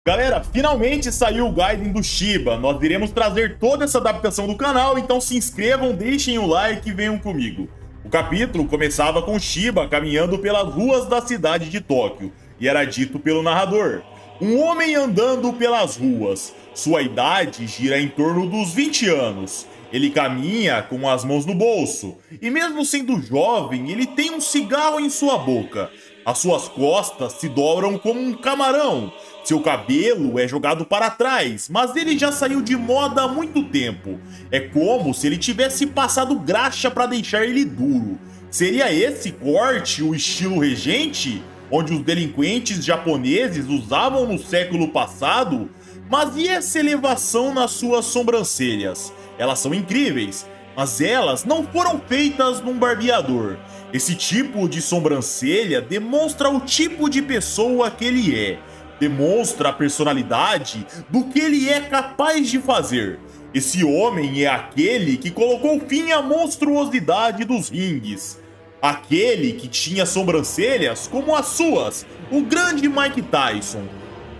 Galera, finalmente saiu o Gaiden do Shiba. Nós iremos trazer toda essa adaptação do canal, então se inscrevam, deixem o like e venham comigo. O capítulo começava com Shiba caminhando pelas ruas da cidade de Tóquio, e era dito pelo narrador: um homem andando pelas ruas. Sua idade gira em torno dos 20 anos. Ele caminha com as mãos no bolso, e mesmo sendo jovem, ele tem um cigarro em sua boca. As suas costas se dobram como um camarão. Seu cabelo é jogado para trás, mas ele já saiu de moda há muito tempo. É como se ele tivesse passado graxa para deixar ele duro. Seria esse corte o estilo regente, onde os delinquentes japoneses usavam no século passado? Mas e essa elevação nas suas sobrancelhas? Elas são incríveis, mas elas não foram feitas num barbeador. Esse tipo de sobrancelha demonstra o tipo de pessoa que ele é. Demonstra a personalidade do que ele é capaz de fazer. Esse homem é aquele que colocou fim à monstruosidade dos ringues. Aquele que tinha sobrancelhas como as suas, o grande Mike Tyson.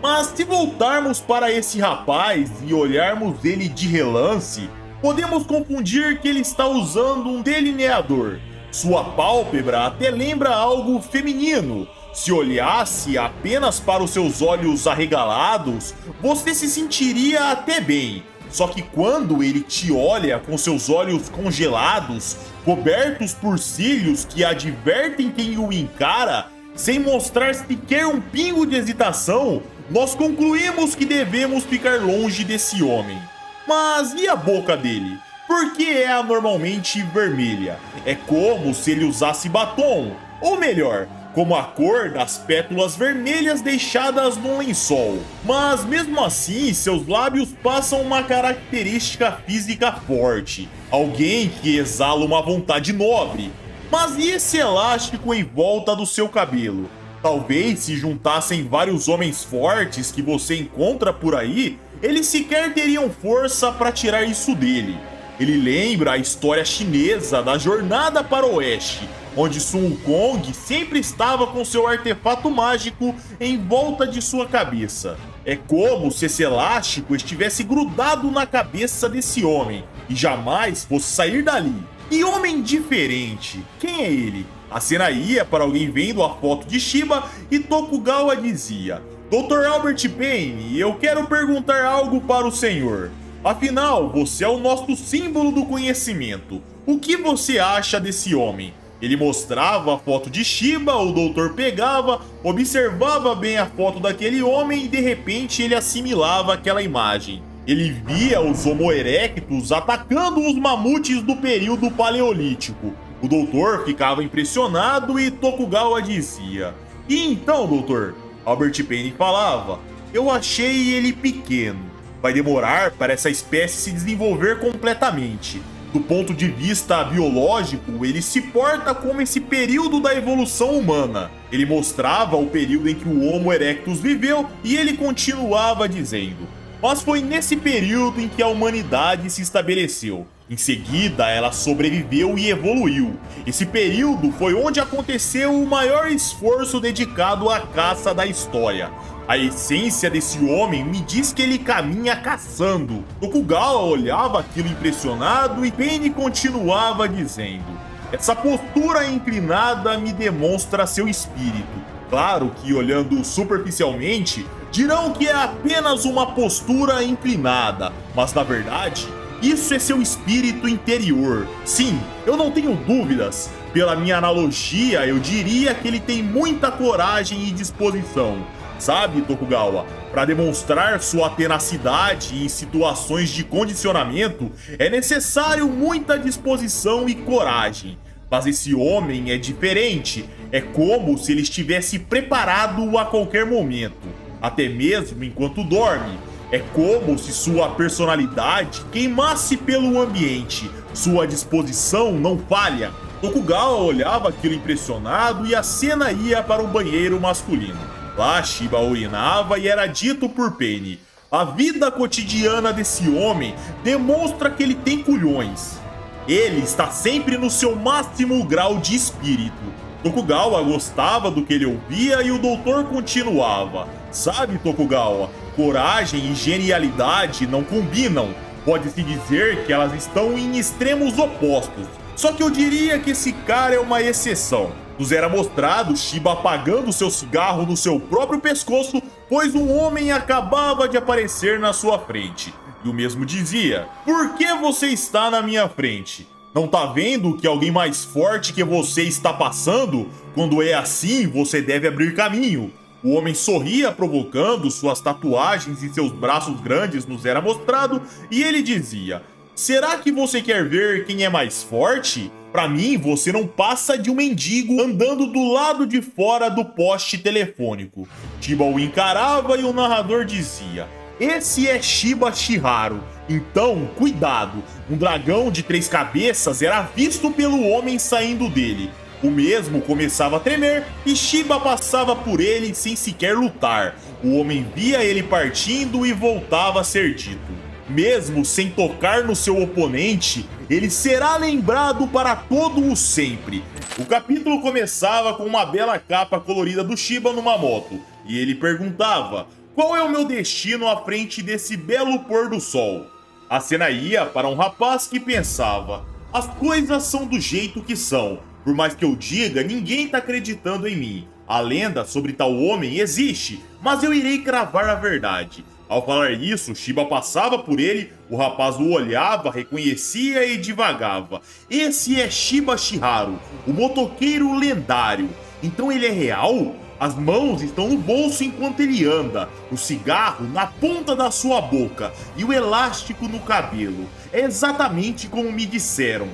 Mas se voltarmos para esse rapaz e olharmos ele de relance, podemos confundir que ele está usando um delineador. Sua pálpebra até lembra algo feminino. Se olhasse apenas para os seus olhos arregalados, você se sentiria até bem. Só que quando ele te olha com seus olhos congelados, cobertos por cílios que advertem quem o encara, sem mostrar sequer um pingo de hesitação, nós concluímos que devemos ficar longe desse homem. Mas e a boca dele? Por que é anormalmente vermelha? É como se ele usasse batom, ou melhor, como a cor das pétalas vermelhas deixadas no lençol. Mas mesmo assim, seus lábios passam uma característica física forte. Alguém que exala uma vontade nobre. Mas e esse elástico em volta do seu cabelo? Talvez se juntassem vários homens fortes que você encontra por aí, eles sequer teriam força para tirar isso dele. Ele lembra a história chinesa da Jornada para o Oeste, onde Sun Wukong sempre estava com seu artefato mágico em volta de sua cabeça. É como se esse elástico estivesse grudado na cabeça desse homem e jamais fosse sair dali. Que homem diferente! Quem é ele? A cena ia para alguém vendo a foto de Shiba e Tokugawa dizia: Dr. Albert Payne, eu quero perguntar algo para o senhor. Afinal, você é o nosso símbolo do conhecimento. O que você acha desse homem? Ele mostrava a foto de Shiba, o doutor pegava, observava bem a foto daquele homem e de repente ele assimilava aquela imagem. Ele via os Homo erectus atacando os mamutes do período paleolítico. O doutor ficava impressionado e Tokugawa dizia: E então, doutor? Albert Payne falava: Eu achei ele pequeno. Vai demorar para essa espécie se desenvolver completamente. Do ponto de vista biológico, ele se porta como esse período da evolução humana. Ele mostrava o período em que o Homo erectus viveu e ele continuava dizendo: Mas foi nesse período em que a humanidade se estabeleceu. Em seguida, ela sobreviveu e evoluiu. Esse período foi onde aconteceu o maior esforço dedicado à caça da história. A essência desse homem me diz que ele caminha caçando. Tokugawa olhava aquilo impressionado e Payne continuava dizendo: Essa postura inclinada me demonstra seu espírito. Claro que olhando superficialmente, dirão que é apenas uma postura inclinada, mas na verdade, isso é seu espírito interior. Sim, eu não tenho dúvidas. Pela minha analogia, eu diria que ele tem muita coragem e disposição. Sabe, Tokugawa, para demonstrar sua tenacidade em situações de condicionamento, é necessário muita disposição e coragem. Mas esse homem é diferente, é como se ele estivesse preparado a qualquer momento, até mesmo enquanto dorme. É como se sua personalidade queimasse pelo ambiente, sua disposição não falha. Tokugawa olhava aquilo impressionado e a cena ia para o banheiro masculino. Lá Shiba urinava e era dito por Payne: A vida cotidiana desse homem demonstra que ele tem culhões. Ele está sempre no seu máximo grau de espírito. Tokugawa gostava do que ele ouvia e o doutor continuava: Sabe, Tokugawa, Coragem e genialidade não combinam. Pode-se dizer que elas estão em extremos opostos. Só que eu diria que esse cara é uma exceção. Nos era mostrado Shiba apagando seu cigarro no seu próprio pescoço, pois um homem acabava de aparecer na sua frente. E o mesmo dizia: "Por que você está na minha frente? Não tá vendo que alguém mais forte que você está passando? Quando é assim, você deve abrir caminho." O homem sorria provocando, suas tatuagens e seus braços grandes nos era mostrado, e ele dizia: "Será que você quer ver quem é mais forte? Pra mim, você não passa de um mendigo andando do lado de fora do poste telefônico." Shiba o encarava e o narrador dizia: "Esse é Shiba Shiharu. Então, cuidado, um dragão de 3 cabeças era visto pelo homem saindo dele. O mesmo começava a tremer e Shiba passava por ele sem sequer lutar. O homem via ele partindo e voltava a ser dito: mesmo sem tocar no seu oponente, ele será lembrado para todo o sempre." O capítulo começava com uma bela capa colorida do Shiba numa moto, e ele perguntava: "Qual é o meu destino à frente desse belo pôr do sol?" A cena ia para um rapaz que pensava: "As coisas são do jeito que são. Por mais que eu diga, ninguém tá acreditando em mim. A lenda sobre tal homem existe, mas eu irei cravar a verdade." Ao falar isso, Shiba passava por ele, o rapaz o olhava, reconhecia e divagava: "Esse é Shiba Shiharu, o motoqueiro lendário. Então ele é real? As mãos estão no bolso enquanto ele anda, o cigarro na ponta da sua boca e o elástico no cabelo. É exatamente como me disseram.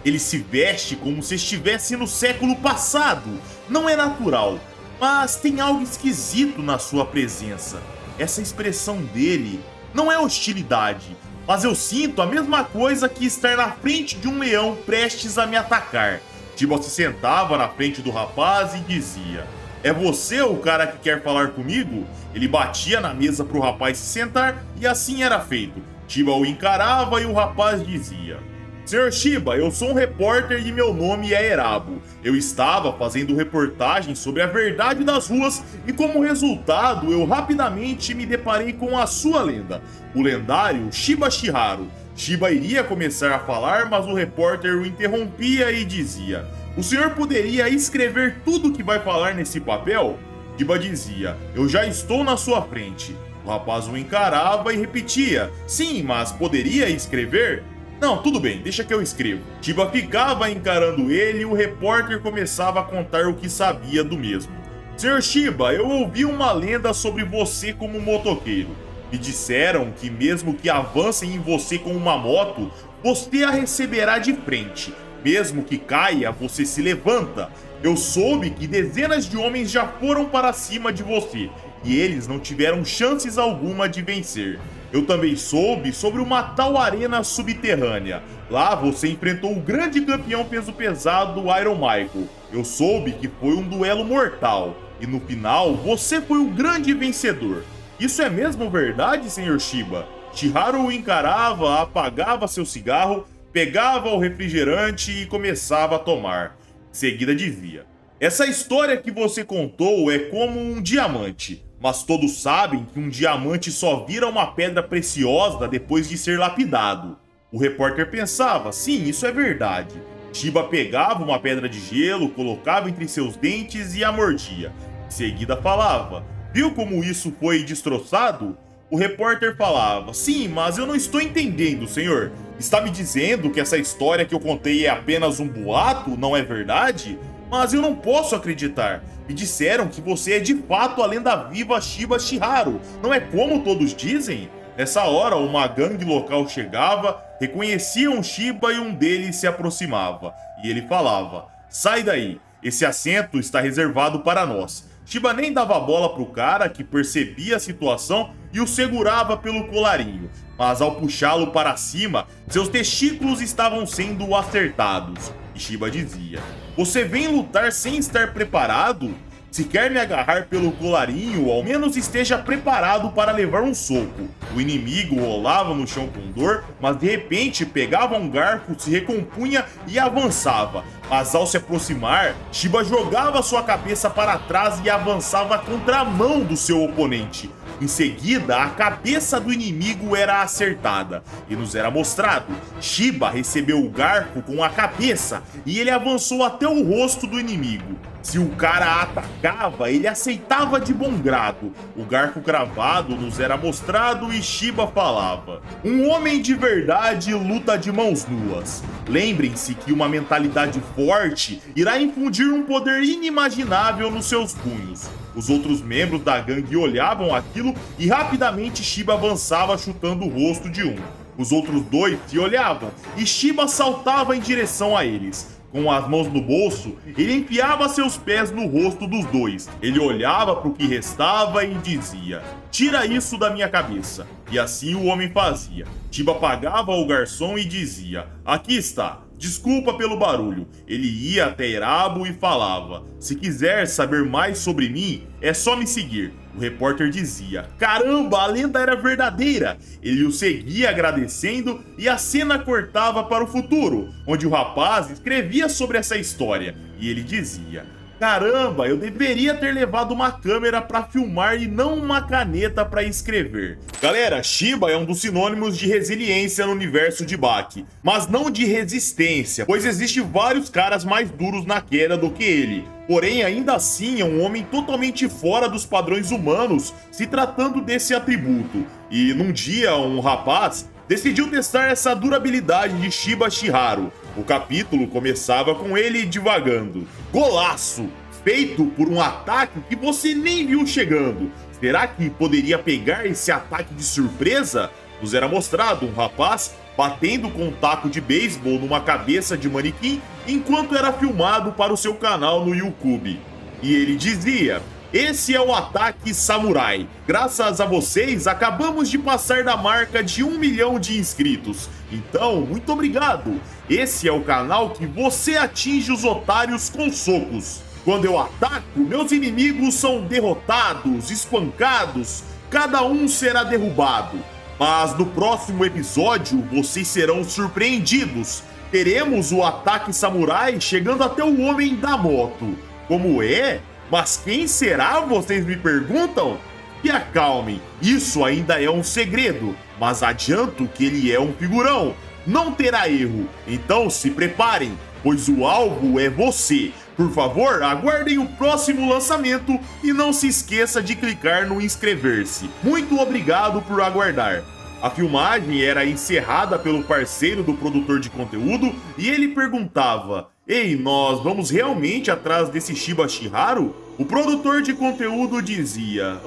Ele se veste como se estivesse no século passado. Não é natural, mas tem algo esquisito na sua presença. Essa expressão dele não é hostilidade, mas eu sinto a mesma coisa que estar na frente de um leão prestes a me atacar." Shiba se sentava na frente do rapaz e dizia: "É você o cara que quer falar comigo?" Ele batia na mesa para o rapaz se sentar e assim era feito. Shiba o encarava e o rapaz dizia: "Senhor Shiba, eu sou um repórter e meu nome é Erabo. Eu estava fazendo reportagem sobre a verdade das ruas e como resultado eu rapidamente me deparei com a sua lenda, o lendário Shiba Shiharu." Shiba iria começar a falar, mas o repórter o interrompia e dizia: "O senhor poderia escrever tudo o que vai falar nesse papel?" Shiba dizia: "Eu já estou na sua frente." O rapaz o encarava e repetia: "Sim, mas poderia escrever?" "Não, tudo bem, deixa que eu escrevo." Shiba ficava encarando ele e o repórter começava a contar o que sabia do mesmo. "Senhor Shiba, eu ouvi uma lenda sobre você como motoqueiro. Me disseram que mesmo que avancem em você com uma moto, você a receberá de frente. Mesmo que caia, você se levanta. Eu soube que dezenas de homens já foram para cima de você, e eles não tiveram chances alguma de vencer. Eu também soube sobre uma tal arena subterrânea. Lá você enfrentou o grande campeão peso pesado Iron Michael. Eu soube que foi um duelo mortal, e no final você foi o grande vencedor. Isso é mesmo verdade, Sr. Shiba?" Shiharu o encarava, apagava seu cigarro, pegava o refrigerante e começava a tomar. Em seguida dizia: "Essa história que você contou é como um diamante. Mas todos sabem que um diamante só vira uma pedra preciosa depois de ser lapidado." O repórter pensava: sim, isso é verdade. Shiba pegava uma pedra de gelo, colocava entre seus dentes e a mordia. Em seguida falava: "Viu como isso foi destroçado?" O repórter falava: "Sim, mas eu não estou entendendo, senhor. Está me dizendo que essa história que eu contei é apenas um boato, não é verdade? Mas eu não posso acreditar. Me disseram que você é de fato a lenda viva Shiba Shiharu, não é como todos dizem?" Nessa hora, uma gangue local chegava, reconheciam Shiba e um deles se aproximava. E ele falava: "Sai daí, esse assento está reservado para nós." Shiba nem dava bola pro cara, que percebia a situação e o segurava pelo colarinho. Mas ao puxá-lo para cima, seus testículos estavam sendo acertados. E Shiba dizia: "Você vem lutar sem estar preparado? Se quer me agarrar pelo colarinho, ao menos esteja preparado para levar um soco." O inimigo rolava no chão com dor, mas de repente pegava um garfo, se recompunha e avançava. Mas ao se aproximar, Shiba jogava sua cabeça para trás e avançava contra a mão do seu oponente. Em seguida, a cabeça do inimigo era acertada e nos era mostrado. Shiba recebeu o garfo com a cabeça e ele avançou até o rosto do inimigo. Se o cara atacava, ele aceitava de bom grado. O garfo cravado nos era mostrado e Shiba falava: um homem de verdade luta de mãos nuas. Lembrem-se que uma mentalidade forte irá infundir um poder inimaginável nos seus punhos. Os outros membros da gangue olhavam aquilo e rapidamente Shiba avançava chutando o rosto de um. Os outros dois se olhavam e Shiba saltava em direção a eles. Com as mãos no bolso, ele enfiava seus pés no rosto dos dois. Ele olhava para o que restava e dizia: tira isso da minha cabeça. E assim o homem fazia. Shiba pagava ao garçom e dizia: aqui está. Desculpa pelo barulho. Ele ia até Erabo e falava: se quiser saber mais sobre mim, é só me seguir. O repórter dizia: caramba, a lenda era verdadeira. Ele o seguia agradecendo e a cena cortava para o futuro, onde o rapaz escrevia sobre essa história. E ele dizia: caramba, eu deveria ter levado uma câmera para filmar e não uma caneta para escrever. Galera, Shiba é um dos sinônimos de resiliência no universo de Baki, mas não de resistência, pois existem vários caras mais duros na queda do que ele. Porém, ainda assim é um homem totalmente fora dos padrões humanos, se tratando desse atributo. E num dia, um rapaz decidiu testar essa durabilidade de Shiba Shiharu. O capítulo começava com ele divagando: golaço! Feito por um ataque que você nem viu chegando. Será que poderia pegar esse ataque de surpresa? Nos era mostrado um rapaz batendo com um taco de beisebol numa cabeça de manequim enquanto era filmado para o seu canal no YouTube. E ele dizia: esse é o ataque samurai. Graças a vocês, acabamos de passar da marca de 1 milhão de inscritos. Então, muito obrigado. Esse é o canal que você atinge os otários com socos. Quando eu ataco, meus inimigos são derrotados, espancados. Cada um será derrubado. Mas no próximo episódio, vocês serão surpreendidos. Teremos o ataque samurai chegando até o homem da moto. Como é? Mas quem será, vocês me perguntam? Se acalmem, isso ainda é um segredo, mas adianto que ele é um figurão, não terá erro, então se preparem, pois o alvo é você. Por favor, aguardem o próximo lançamento e não se esqueça de clicar no inscrever-se. Muito obrigado por aguardar. A filmagem era encerrada pelo parceiro do produtor de conteúdo e ele perguntava: ei, nós vamos realmente atrás desse Shiba Shiharu? O produtor de conteúdo dizia: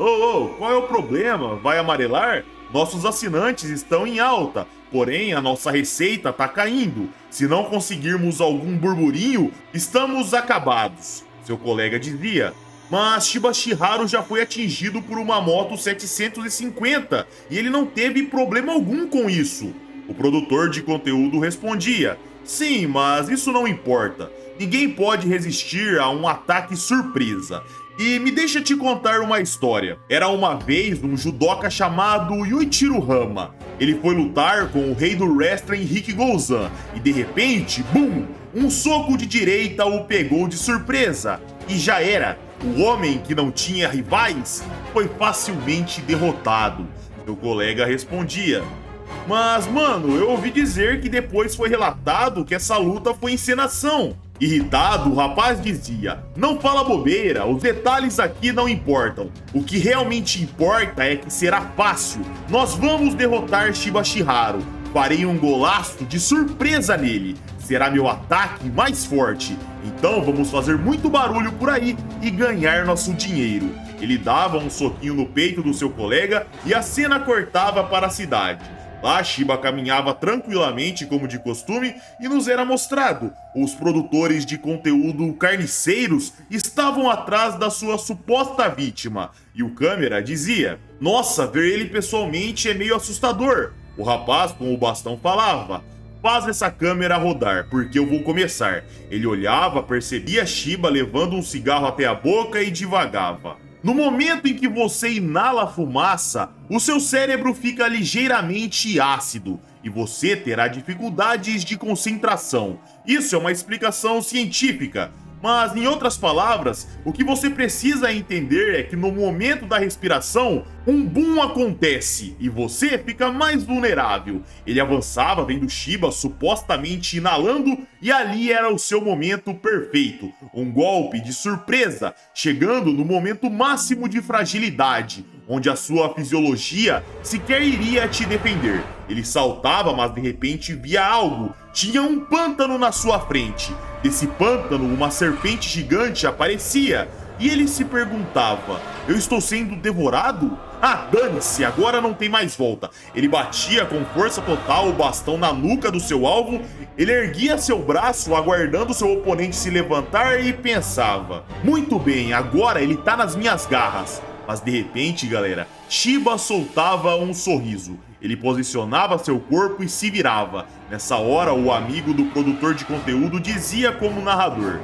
qual é o problema? Vai amarelar? Nossos assinantes estão em alta, porém a nossa receita tá caindo. Se não conseguirmos algum burburinho, estamos acabados. Seu colega dizia: mas Shiba Shiharu já foi atingido por uma moto 750 e ele não teve problema algum com isso. O produtor de conteúdo respondia: sim, mas isso não importa. Ninguém pode resistir a um ataque surpresa. E me deixa te contar uma história. Era uma vez um judoca chamado Yuichiro Hama. Ele foi lutar com o rei do wrestling Rick Gouzan e de repente, bum! Um soco de direita o pegou de surpresa. E já era. O homem que não tinha rivais foi facilmente derrotado. Seu colega respondia: mas, mano, eu ouvi dizer que depois foi relatado que essa luta foi encenação. Irritado, o rapaz dizia: não fala bobeira, os detalhes aqui não importam. O que realmente importa é que será fácil. Nós vamos derrotar Shiba Shiharu. Farei um golaço de surpresa nele. Será meu ataque mais forte. Então vamos fazer muito barulho por aí e ganhar nosso dinheiro. Ele dava um soquinho no peito do seu colega e a cena cortava para a cidade. Lá, Shiba caminhava tranquilamente como de costume e nos era mostrado. Os produtores de conteúdo carniceiros estavam atrás da sua suposta vítima. E o câmera dizia: nossa, ver ele pessoalmente é meio assustador. O rapaz com o bastão falava: faz essa câmera rodar, porque eu vou começar. Ele olhava, percebia Shiba levando um cigarro até a boca e divagava. No momento em que você inala a fumaça, o seu cérebro fica ligeiramente ácido e você terá dificuldades de concentração. Isso é uma explicação científica. Mas, em outras palavras, o que você precisa entender é que no momento da respiração, um boom acontece e você fica mais vulnerável. Ele avançava vendo Shiba supostamente inalando e ali era o seu momento perfeito. Um golpe de surpresa, chegando no momento máximo de fragilidade, onde a sua fisiologia sequer iria te defender. Ele saltava, mas de repente via algo. Tinha um pântano na sua frente. Desse pântano, uma serpente gigante aparecia. E ele se perguntava: eu estou sendo devorado? Ah, dane-se, agora não tem mais volta. Ele batia com força total o bastão na nuca do seu alvo. Ele erguia seu braço, aguardando seu oponente se levantar e pensava: muito bem, agora ele tá nas minhas garras. Mas de repente, galera, Shiba soltava um sorriso. Ele posicionava seu corpo e se virava. Nessa hora, o amigo do produtor de conteúdo dizia como narrador: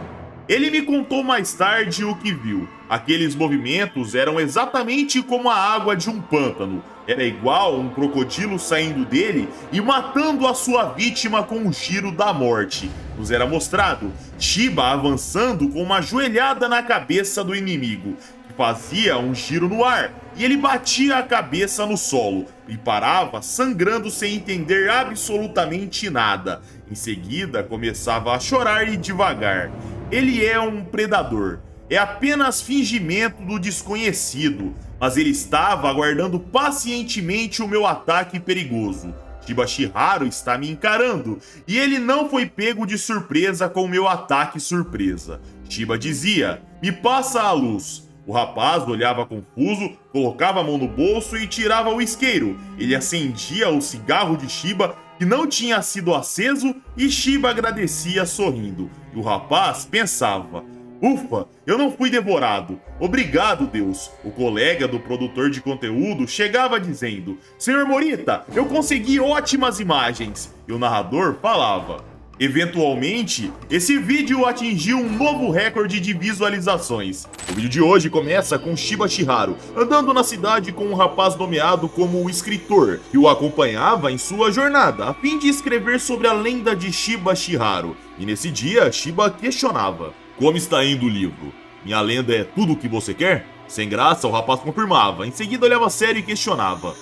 ele me contou mais tarde o que viu. Aqueles movimentos eram exatamente como a água de um pântano. Era igual um crocodilo saindo dele e matando a sua vítima com um giro da morte. Nos era mostrado Shiba avançando com uma joelhada na cabeça do inimigo, que fazia um giro no ar, e ele batia a cabeça no solo e parava sangrando sem entender absolutamente nada. Em seguida começava a chorar e devagar. Ele é um predador. É apenas fingimento do desconhecido, mas ele estava aguardando pacientemente o meu ataque perigoso. Shiba Shiharu está me encarando, e ele não foi pego de surpresa com o meu ataque surpresa. Shiba dizia: me passa a luz. O rapaz olhava confuso, colocava a mão no bolso e tirava o isqueiro. Ele acendia o cigarro de Shiba, que não tinha sido aceso, e Shiba agradecia sorrindo. E o rapaz pensava: ufa, eu não fui devorado. Obrigado, Deus. O colega do produtor de conteúdo chegava dizendo: Senhor Morita, eu consegui ótimas imagens. E o narrador falava: eventualmente, esse vídeo atingiu um novo recorde de visualizações. O vídeo de hoje começa com Shiba Shiharu andando na cidade com um rapaz nomeado como o escritor, que o acompanhava em sua jornada, a fim de escrever sobre a lenda de Shiba Shiharu. E nesse dia, Shiba questionava: como está indo o livro? Minha lenda é tudo o que você quer? Sem graça, o rapaz confirmava. Em seguida, olhava sério e questionava: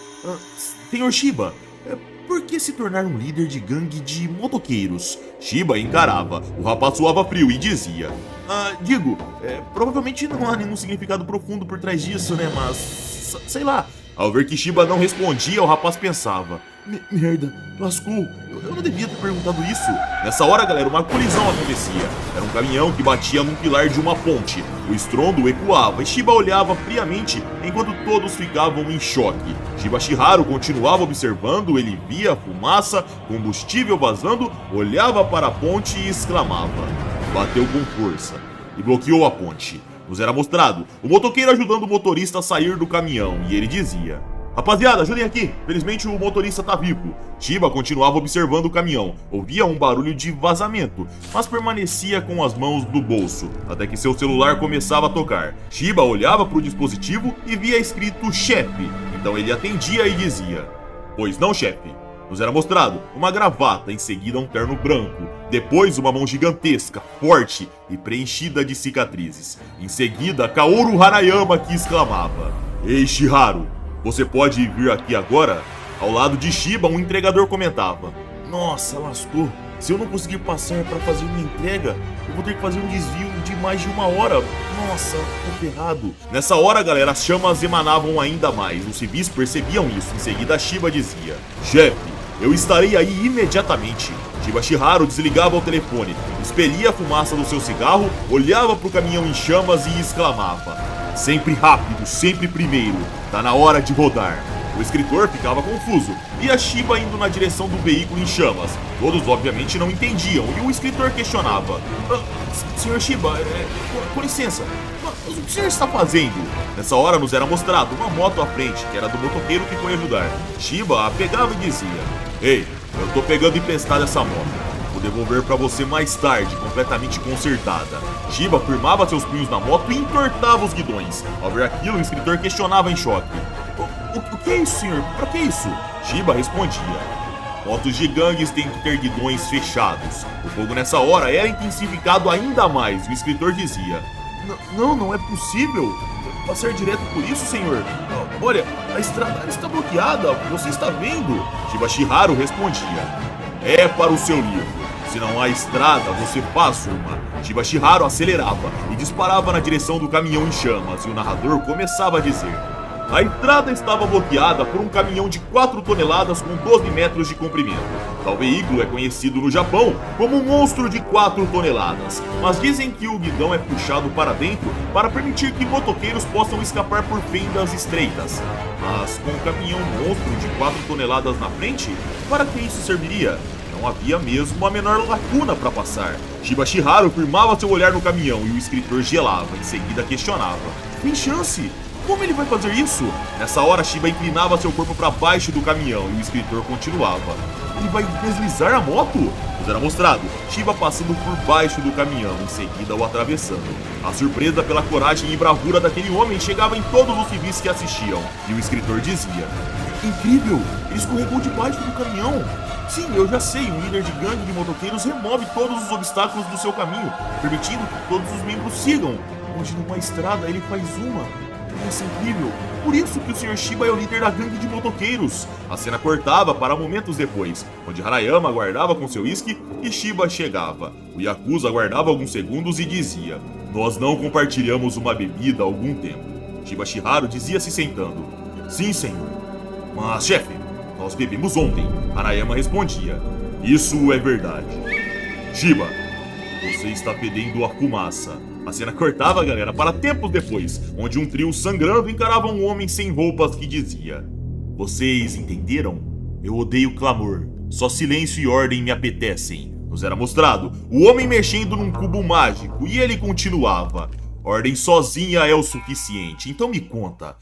Senhor Shiba, por que se tornar um líder de gangue de motoqueiros? Shiba encarava. O rapaz suava frio e dizia: provavelmente não há nenhum significado profundo por trás disso, né? Mas, sei lá. Ao ver que Shiba não respondia, o rapaz pensava: merda, lascou. Eu não devia ter perguntado isso. Nessa hora, galera, uma colisão acontecia. Era um caminhão que batia num pilar de uma ponte. O estrondo ecoava e Shiba olhava friamente enquanto todos ficavam em choque. Shiba Shiharu continuava observando, ele via a fumaça, combustível vazando, olhava para a ponte e exclamava. Bateu com força e bloqueou a ponte. Nos era mostrado o motoqueiro ajudando o motorista a sair do caminhão e ele dizia: rapaziada, ajudem aqui, felizmente o motorista tá vivo. Shiba continuava observando o caminhão, ouvia um barulho de vazamento, mas permanecia com as mãos no bolso, até que seu celular começava a tocar. Shiba olhava para o dispositivo e via escrito chefe, então ele atendia e dizia: pois não, chefe. Nos era mostrado uma gravata, em seguida um terno branco, depois uma mão gigantesca, forte e preenchida de cicatrizes. Em seguida, Kaoru Hanayama, que exclamava: ei, Shiharu, você pode vir aqui agora? Ao lado de Shiba, um entregador comentava: nossa, lascou. Se eu não conseguir passar para fazer uma entrega, eu vou ter que fazer um desvio de mais de 1 hora. Nossa, tô ferrado. Nessa hora, galera, as chamas emanavam ainda mais. Os civis percebiam isso. Em seguida, Shiba dizia: chefe, eu estarei aí imediatamente. Shiba Shiharu desligava o telefone, expelia a fumaça do seu cigarro, olhava para o caminhão em chamas e exclamava: sempre rápido, sempre primeiro. Tá na hora de rodar. O escritor ficava confuso, via Shiba indo na direção do veículo em chamas. Todos obviamente não entendiam e o escritor questionava: senhor Shiba, com licença, mas o que o senhor está fazendo? Nessa hora nos era mostrado uma moto à frente, que era do motoqueiro que foi ajudar. Shiba a pegava e dizia: ei, eu tô pegando emprestada essa moto. Vou devolver pra você mais tarde, completamente consertada. Shiba firmava seus punhos na moto e entortava os guidões. Ao ver aquilo, o escritor questionava em choque: o que é isso, senhor? Pra que isso? Shiba respondia: Motos de gangues têm que ter guidões fechados. O fogo nessa hora era intensificado ainda mais. O escritor dizia: Não é possível passar direto por isso, senhor. Olha, a estrada está bloqueada, você está vendo? Shiba Shiharu respondia: É para o seu livro. Se não há estrada, você faz uma. Shiba Shiharu acelerava e disparava na direção do caminhão em chamas, e o narrador começava a dizer: A estrada estava bloqueada por um caminhão de 4 toneladas com 12 metros de comprimento. Tal veículo é conhecido no Japão como um monstro de 4 toneladas, mas dizem que o guidão é puxado para dentro para permitir que motoqueiros possam escapar por fendas estreitas. Mas com um caminhão monstro de 4 toneladas na frente, para que isso serviria? Não havia mesmo a menor lacuna para passar. Shiba Shiharu firmava seu olhar no caminhão e o escritor gelava, em seguida questionava: Tem chance? Como ele vai fazer isso? Nessa hora, Shiba inclinava seu corpo para baixo do caminhão e o escritor continuava: Ele vai deslizar a moto? Nos era mostrado Shiba passando por baixo do caminhão, em seguida o atravessando. A surpresa pela coragem e bravura daquele homem chegava em todos os civis que assistiam, e o escritor dizia: Incrível! Ele escorregou debaixo do caminhão! Sim, eu já sei, o líder de gangue de motoqueiros remove todos os obstáculos do seu caminho, permitindo que todos os membros sigam. Onde não há estrada, ele faz uma. Isso é incrível. Por isso que o Sr. Shiba é o líder da gangue de motoqueiros. A cena cortava para momentos depois, onde Harayama aguardava com seu uísque e Shiba chegava. O Yakuza aguardava alguns segundos e dizia: Nós não compartilhamos uma bebida há algum tempo. Shiba Shiharu dizia se sentando: Sim, senhor. Mas, chefe, nós bebemos ontem. Harayama respondia: Isso é verdade. Shiba, você está fedendo a fumaça. A cena cortava, galera, para tempos depois, onde um trio sangrando encarava um homem sem roupas que dizia: Vocês entenderam? Eu odeio clamor. Só silêncio e ordem me apetecem. Nos era mostrado o homem mexendo num cubo mágico e ele continuava: Ordem sozinha é o suficiente, então me conta.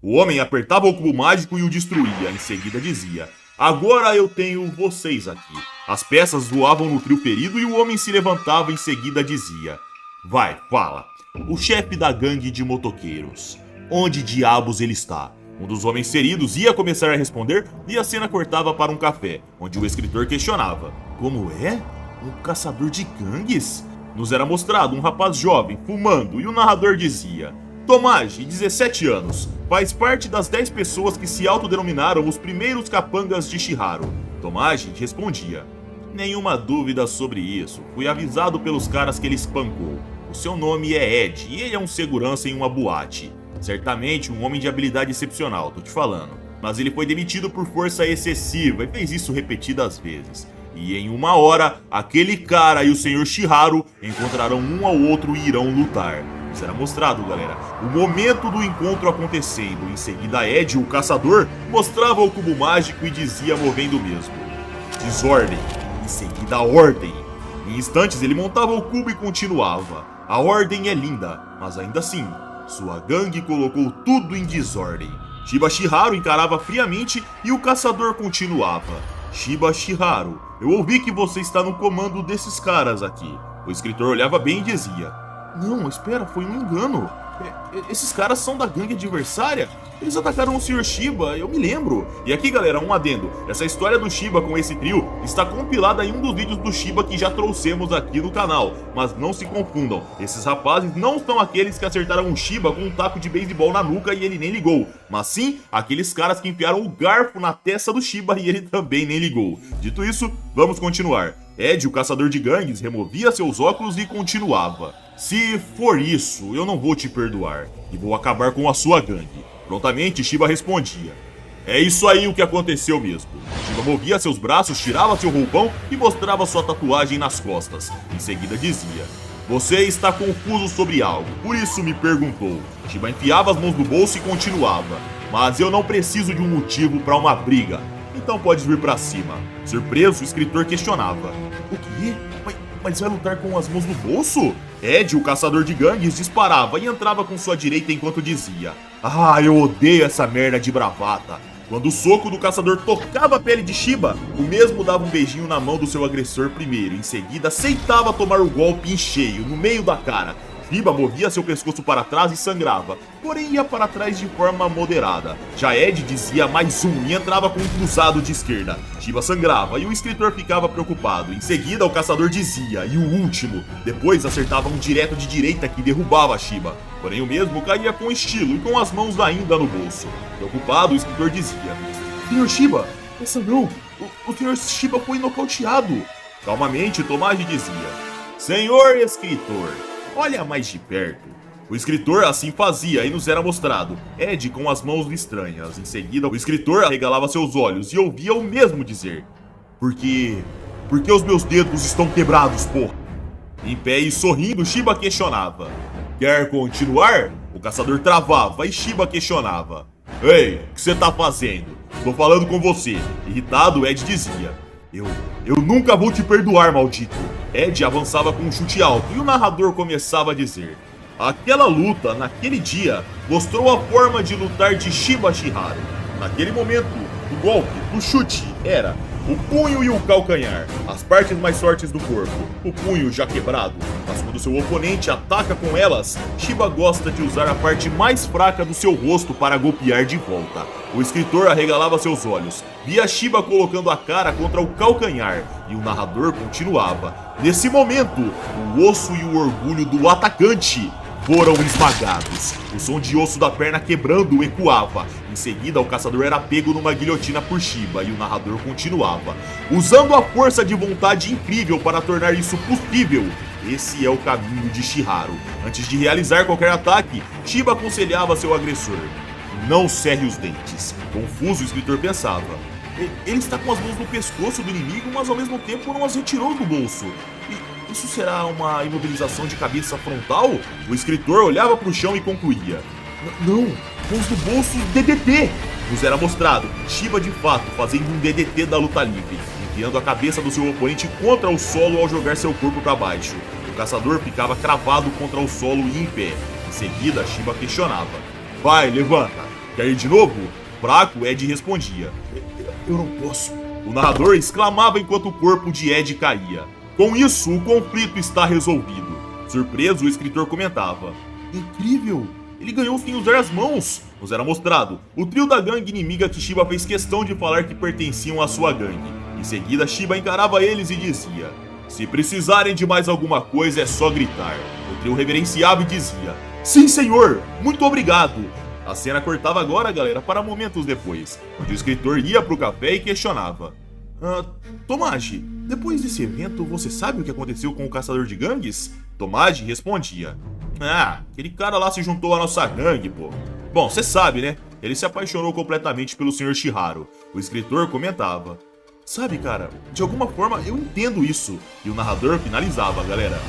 O homem apertava o cubo mágico e o destruía. Em seguida dizia: Agora eu tenho vocês aqui. As peças voavam no trio ferido e o homem se levantava. Em seguida dizia: Vai, fala. O chefe da gangue de motoqueiros. Onde diabos ele está? Um dos homens feridos ia começar a responder e a cena cortava para um café, onde o escritor questionava: Como é? Um caçador de gangues? Nos era mostrado um rapaz jovem, fumando, e o narrador dizia: Tomage, 17 anos, faz parte das 10 pessoas que se autodenominaram os primeiros capangas de Shiharu. Tomage respondia: Nenhuma dúvida sobre isso. Fui avisado pelos caras que ele espancou. O seu nome é Ed e ele é um segurança em uma boate. Certamente um homem de habilidade excepcional, tô te falando. Mas ele foi demitido por força excessiva e fez isso repetidas vezes. E em uma hora, aquele cara e o Sr. Shiharu encontrarão um ao outro e irão lutar. Será mostrado, galera, o momento do encontro acontecendo. Em seguida, Ed, o caçador, mostrava o cubo mágico e dizia movendo o mesmo: Desordem. Em seguida, ordem. Em instantes, ele montava o cubo e continuava: A ordem é linda, mas ainda assim, sua gangue colocou tudo em desordem. Shiba Shiharu encarava friamente e o caçador continuava: Shiba Shiharu, eu ouvi que você está no comando desses caras aqui. O escritor olhava bem e dizia: Não, espera, foi um engano. Esses caras são da gangue adversária? Eles atacaram o Sr. Shiba, eu me lembro. E aqui, galera, um adendo. Essa história do Shiba com esse trio está compilada em um dos vídeos do Shiba que já trouxemos aqui no canal. Mas não se confundam, esses rapazes não são aqueles que acertaram o Shiba com um taco de beisebol na nuca e ele nem ligou. Mas sim, aqueles caras que enfiaram o garfo na testa do Shiba e ele também nem ligou. Dito isso, vamos continuar. Ed, o caçador de gangues, removia seus óculos e continuava: Se for isso, eu não vou te perdoar e vou acabar com a sua gangue. Prontamente, Shiba respondia: É isso aí o que aconteceu mesmo. Shiba movia seus braços, tirava seu roupão e mostrava sua tatuagem nas costas. Em seguida dizia: Você está confuso sobre algo, por isso me perguntou. Shiba enfiava as mãos no bolso e continuava: Mas eu não preciso de um motivo para uma briga. Então pode vir pra cima. Surpreso, o escritor questionava: O quê? Mas vai lutar com as mãos no bolso? Ed, o caçador de gangues, disparava e entrava com sua direita enquanto dizia: Ah, eu odeio essa merda de bravata. Quando o soco do caçador tocava a pele de Shiba, o mesmo dava um beijinho na mão do seu agressor primeiro. Em seguida, aceitava tomar o golpe em cheio, no meio da cara. Shiba movia seu pescoço para trás e sangrava, porém ia para trás de forma moderada. Já Ed dizia mais um e entrava com um cruzado de esquerda. Shiba sangrava e o escritor ficava preocupado. Em seguida o caçador dizia, e o último. Depois acertava um direto de direita que derrubava Shiba. Porém o mesmo caía com estilo e com as mãos ainda no bolso. Preocupado, o escritor dizia, Sr. Shiba, sangrou. O Sr. Shiba foi nocauteado. Calmamente, Tomage dizia, Senhor escritor, olha mais de perto. O escritor assim fazia e nos era mostrado, Ed com as mãos estranhas. Em seguida, o escritor arregalava seus olhos e ouvia o mesmo dizer, Porque os meus dedos estão quebrados, porra. Em pé e sorrindo, Shiba questionava. Quer continuar? O caçador travava e Shiba questionava. Ei, o que você tá fazendo? Tô falando com você. Irritado, Ed dizia. Eu nunca vou te perdoar, maldito. Ed avançava com um chute alto e o narrador começava a dizer. Aquela luta, naquele dia, mostrou a forma de lutar de Shiba Shiharu. Naquele momento, o golpe, o chute, era o punho e o calcanhar, as partes mais fortes do corpo, o punho já quebrado. Mas quando seu oponente ataca com elas, Shiba gosta de usar a parte mais fraca do seu rosto para golpear de volta. O escritor arregalava seus olhos, via Shiba colocando a cara contra o calcanhar, e o narrador continuava. Nesse momento, o osso e o orgulho do atacante foram esmagados. O som de osso da perna quebrando ecoava. Em seguida, o caçador era pego numa guilhotina por Shiba e o narrador continuava. Usando a força de vontade incrível para tornar isso possível, esse é o caminho de Shiharu. Antes de realizar qualquer ataque, Shiba aconselhava seu agressor. Não cerre os dentes. Confuso, o escritor pensava. Ele está com as mãos no pescoço do inimigo, mas ao mesmo tempo não as retirou do bolso. Isso será uma imobilização de cabeça frontal? O escritor olhava para o chão e concluía. Não, mãos no bolso, DDT! Nos era mostrado Shiba de fato fazendo um DDT da luta livre, enfiando a cabeça do seu oponente contra o solo ao jogar seu corpo para baixo. O caçador ficava cravado contra o solo e em pé. Em seguida, Shiba questionava. Vai, levanta. Quer ir de novo? Fraco, Ed respondia. Eu não posso. O narrador exclamava enquanto o corpo de Ed caía. Com isso, o conflito está resolvido. Surpreso, o escritor comentava. Incrível! Ele ganhou sem usar as mãos! Nos era mostrado o trio da gangue inimiga que Shiba fez questão de falar que pertenciam à sua gangue. Em seguida, Shiba encarava eles e dizia. Se precisarem de mais alguma coisa, é só gritar. O trio reverenciava e dizia. Sim, senhor! Muito obrigado! A cena cortava agora, galera, para momentos depois, onde o escritor ia pro café e questionava. Tomage, depois desse evento, você sabe o que aconteceu com o caçador de gangues? Tomage respondia. Aquele cara lá se juntou à nossa gangue, pô. Bom, você sabe, né? Ele se apaixonou completamente pelo Sr. Shiharu. O escritor comentava. Sabe, cara, de alguma forma eu entendo isso. E o narrador finalizava, galera.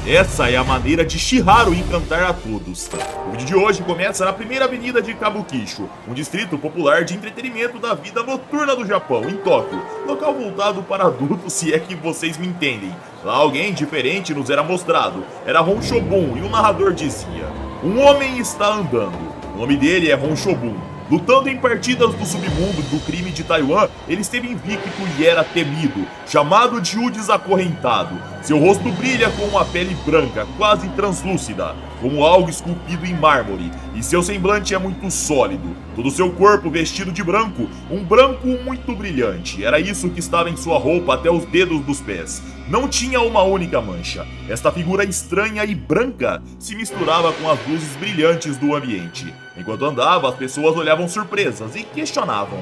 Essa é a maneira de Shiharu encantar a todos. O vídeo de hoje começa na primeira avenida de Kabukicho, um distrito popular de entretenimento da vida noturna do Japão, em Tóquio. Local voltado para adultos, se é que vocês me entendem. Lá alguém diferente nos era mostrado. Era Honshobun e o narrador dizia. Um homem está andando. O nome dele é Honshobun. Lutando em partidas do submundo do crime de Taiwan, ele esteve invicto e era temido, chamado de o Desacorrentado. Seu rosto brilha com uma pele branca, quase translúcida, como algo esculpido em mármore, e seu semblante é muito sólido. Todo seu corpo vestido de branco, um branco muito brilhante. Era isso que estava em sua roupa até os dedos dos pés. Não tinha uma única mancha. Esta figura estranha e branca se misturava com as luzes brilhantes do ambiente. Enquanto andava, as pessoas olhavam surpresas e questionavam.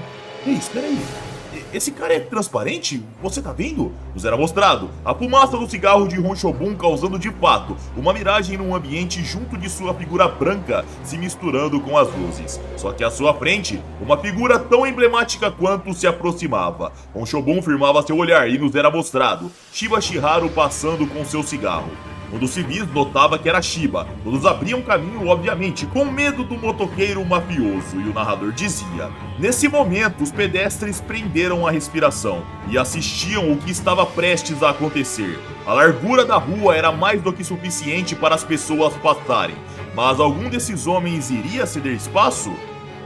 Ei, espera aí. Esse cara é transparente? Você tá vendo? Nos era mostrado a fumaça do cigarro de Honshobun causando de fato uma miragem num ambiente junto de sua figura branca se misturando com as luzes. Só que à sua frente, uma figura tão emblemática quanto se aproximava. Honshobun firmava seu olhar e nos era mostrado Shiba Shiharu passando com seu cigarro. Um dos civis notava que era Shiba. Todos abriam caminho, obviamente, com medo do motoqueiro mafioso, e o narrador dizia. Nesse momento, os pedestres prenderam a respiração e assistiam o que estava prestes a acontecer. A largura da rua era mais do que suficiente para as pessoas passarem, mas algum desses homens iria ceder espaço?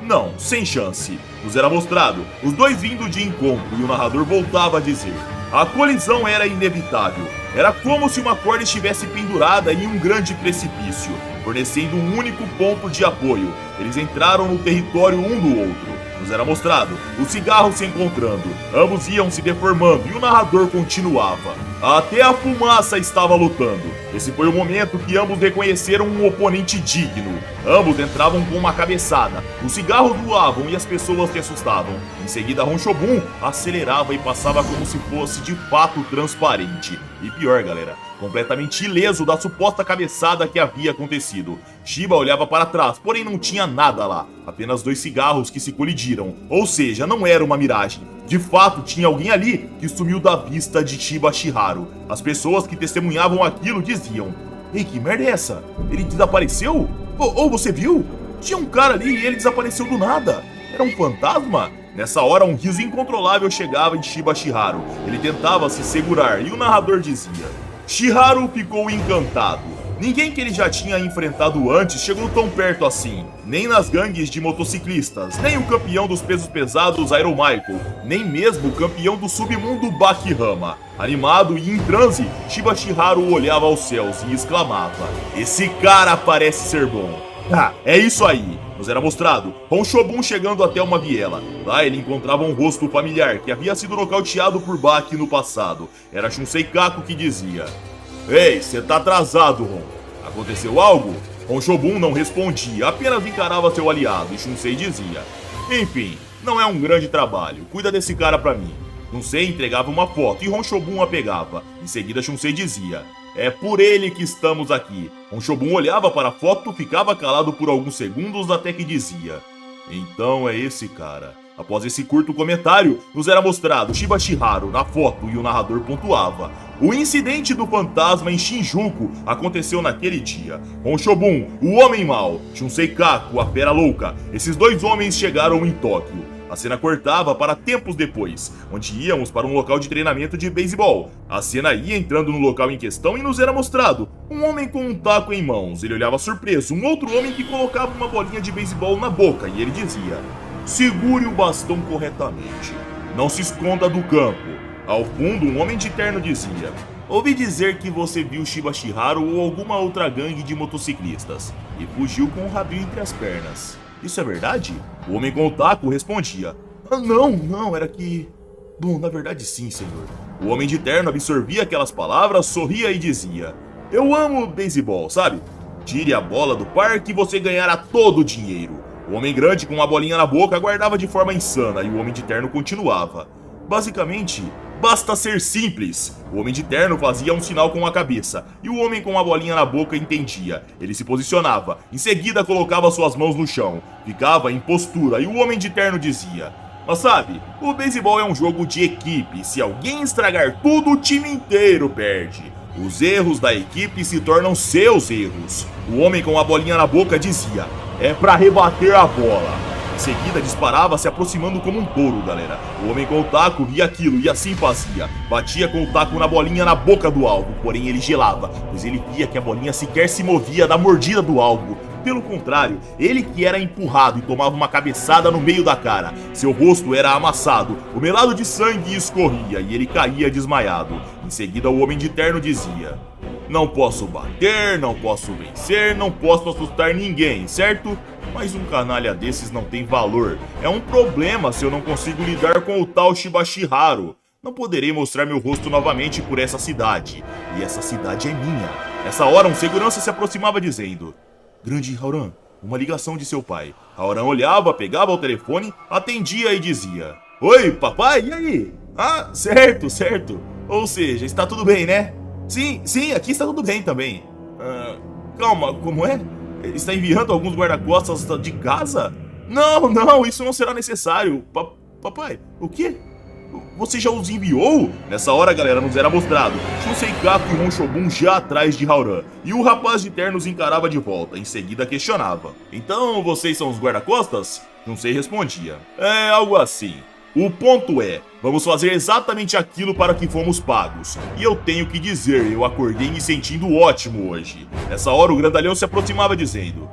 Não, sem chance. Nos era mostrado os dois vindo de encontro e o narrador voltava a dizer. A colisão era inevitável. Era como se uma corda estivesse pendurada em um grande precipício, fornecendo um único ponto de apoio. Eles entraram no território um do outro. Nos era mostrado os cigarros se encontrando, ambos iam se deformando e o narrador continuava. Até a fumaça estava lutando. Esse foi o momento que ambos reconheceram um oponente digno. Ambos entravam com uma cabeçada, os cigarros voavam e as pessoas se assustavam. Em seguida, Honchobun acelerava e passava como se fosse de fato transparente. E pior, galera, completamente ileso da suposta cabeçada que havia acontecido. Shiba olhava para trás, porém não tinha nada lá. Apenas 2 cigarros que se colidiram. Ou seja, não era uma miragem. De fato, tinha alguém ali que sumiu da vista de Shiba Shiharu. As pessoas que testemunhavam aquilo diziam: "Ei, que merda é essa? Ele desapareceu? Ou você viu? Tinha um cara ali e ele desapareceu do nada. Era um fantasma?" Nessa hora, um riso incontrolável chegava em Shiba Shiharu. Ele tentava se segurar e o narrador dizia: Shiharu ficou encantado. Ninguém que ele já tinha enfrentado antes chegou tão perto assim. Nem nas gangues de motociclistas, nem o campeão dos pesos pesados Iron Michael, nem mesmo o campeão do submundo Bakihama. Animado e em transe, Shiba Shiharu olhava aos céus e exclamava: "Esse cara parece ser bom." Ah, é isso aí! Nos era mostrado Honchobun chegando até uma viela. Lá ele encontrava um rosto familiar que havia sido nocauteado por Baki no passado. Era Shunsei Kako que dizia: "Ei, você tá atrasado, Hon. Aconteceu algo?" Honchobun não respondia, apenas encarava seu aliado e Shunsei dizia: "Enfim, não é um grande trabalho, cuida desse cara pra mim." Shunsei entregava uma foto e Honchobun a pegava. Em seguida Shunsei dizia: "É por ele que estamos aqui." Honchobun olhava para a foto, ficava calado por alguns segundos até que dizia: "Então é esse cara." Após esse curto comentário, nos era mostrado Shiba Shiharu na foto e o narrador pontuava: "O incidente do fantasma em Shinjuku aconteceu naquele dia. Honchobun, o homem mau, Shunsei Kako, a fera louca, esses 2 homens chegaram em Tóquio." A cena cortava para tempos depois, onde íamos para um local de treinamento de beisebol. A cena ia entrando no local em questão e nos era mostrado um homem com um taco em mãos. Ele olhava surpreso, um outro homem que colocava uma bolinha de beisebol na boca e ele dizia: "Segure o bastão corretamente. Não se esconda do campo." Ao fundo, um homem de terno dizia: "Ouvi dizer que você viu Shiba Shiharu ou alguma outra gangue de motociclistas e fugiu com o rabinho entre as pernas. Isso é verdade?" O homem com o taco respondia: "Ah, não, era que... Bom, na verdade sim, senhor." O homem de terno absorvia aquelas palavras, sorria e dizia: "Eu amo beisebol, sabe? Tire a bola do parque e você ganhará todo o dinheiro." O homem grande com uma bolinha na boca aguardava de forma insana e o homem de terno continuava: "Basicamente, basta ser simples." O homem de terno fazia um sinal com a cabeça e o homem com a bolinha na boca entendia. Ele se posicionava, em seguida colocava suas mãos no chão, ficava em postura e o homem de terno dizia: "Mas sabe, o beisebol é um jogo de equipe. Se alguém estragar tudo, o time inteiro perde. Os erros da equipe se tornam seus erros." O homem com a bolinha na boca dizia: "É pra rebater a bola." Em seguida disparava, se aproximando como um touro, galera. O homem com o taco via aquilo e assim fazia. Batia com o taco na bolinha na boca do alvo, porém ele gelava, pois ele via que a bolinha sequer se movia da mordida do alvo. Pelo contrário, ele que era empurrado e tomava uma cabeçada no meio da cara. Seu rosto era amassado, o melado de sangue escorria e ele caía desmaiado. Em seguida o homem de terno dizia: "Não posso bater, não posso vencer, não posso assustar ninguém, certo? Mas um canalha desses não tem valor. É um problema se eu não consigo lidar com o tal Shiba Shiharu. Não poderei mostrar meu rosto novamente por essa cidade. E essa cidade é minha." Nessa hora, um segurança se aproximava dizendo: "Grande Hauran, uma ligação de seu pai." Hauran olhava, pegava o telefone, atendia e dizia: "Oi, papai, e aí?" "Ah, certo. Ou seja, está tudo bem, né?" Sim, aqui está tudo bem também." Calma, como é? Está enviando alguns guarda-costas de casa?" Não, isso não será necessário." Papai, o quê? Você já os enviou?" Nessa hora, galera, nos era mostrado Shunsei Kako e Honchobun já atrás de Hauran, e o rapaz de terno os encarava de volta. Em seguida questionava: "Então vocês são os guarda-costas?" Shunsei respondia: "É algo assim. O ponto é, vamos fazer exatamente aquilo para que fomos pagos. E eu tenho que dizer, eu acordei me sentindo ótimo hoje." Nessa hora o grandalhão se aproximava dizendo: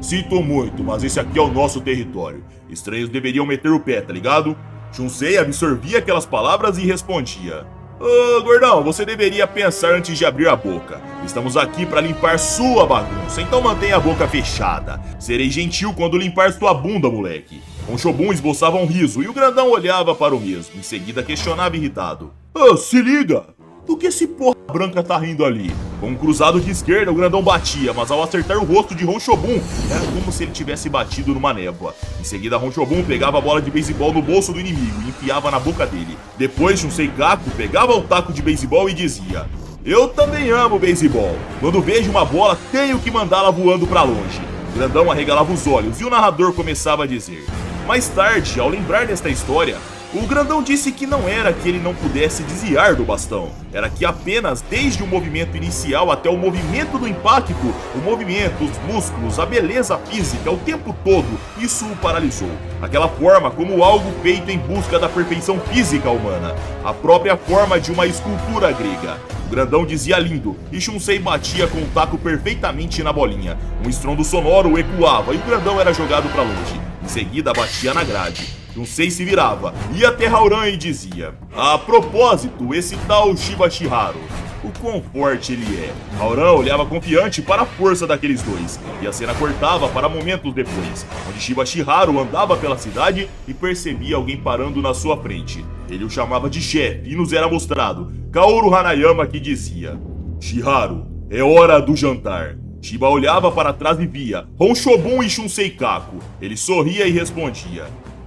"Sinto muito, mas esse aqui é o nosso território. Estranhos deveriam meter o pé, tá ligado?" Shunsei absorvia aquelas palavras e respondia: "Ô, gordão, você deveria pensar antes de abrir a boca. Estamos aqui para limpar sua bagunça, então mantenha a boca fechada. Serei gentil quando limpar sua bunda, moleque." Honchobun esboçava um riso e o grandão olhava para o mesmo. Em seguida questionava irritado: "Ah, se liga! Do que esse porra branca tá rindo ali?" Com um cruzado de esquerda, o grandão batia, mas ao acertar o rosto de Honchobun, era como se ele tivesse batido numa névoa. Em seguida, Honchobun pegava a bola de beisebol no bolso do inimigo e enfiava na boca dele. Depois, Shunsei Kaku pegava o taco de beisebol e dizia: "Eu também amo beisebol. Quando vejo uma bola, tenho que mandá-la voando pra longe." O grandão arregalava os olhos e o narrador começava a dizer. Mais tarde, ao lembrar desta história, o grandão disse que não era que ele não pudesse desviar do bastão, era que apenas desde o movimento inicial até o movimento do impacto, o movimento, os músculos, a beleza física, o tempo todo, isso o paralisou. Aquela forma como algo feito em busca da perfeição física humana, a própria forma de uma escultura grega. O grandão dizia lindo, e Shunsei batia com o taco perfeitamente na bolinha. Um estrondo sonoro ecoava e o grandão era jogado para longe. Em seguida batia na grade. Shunsei se virava, ia até Hauran e dizia: "A propósito, esse tal Shiba Shiharu, o quão forte ele é." Hauran olhava confiante para a força daqueles dois, e a cena cortava para momentos depois, onde Shiba Shiharu andava pela cidade e percebia alguém parando na sua frente. Ele o chamava de chefe e nos era mostrado Kaoru Hanayama, que dizia: "Shiharu, é hora do jantar." Shiba olhava para trás e via Honchobun e Shunsei Kaku. Ele sorria e respondia: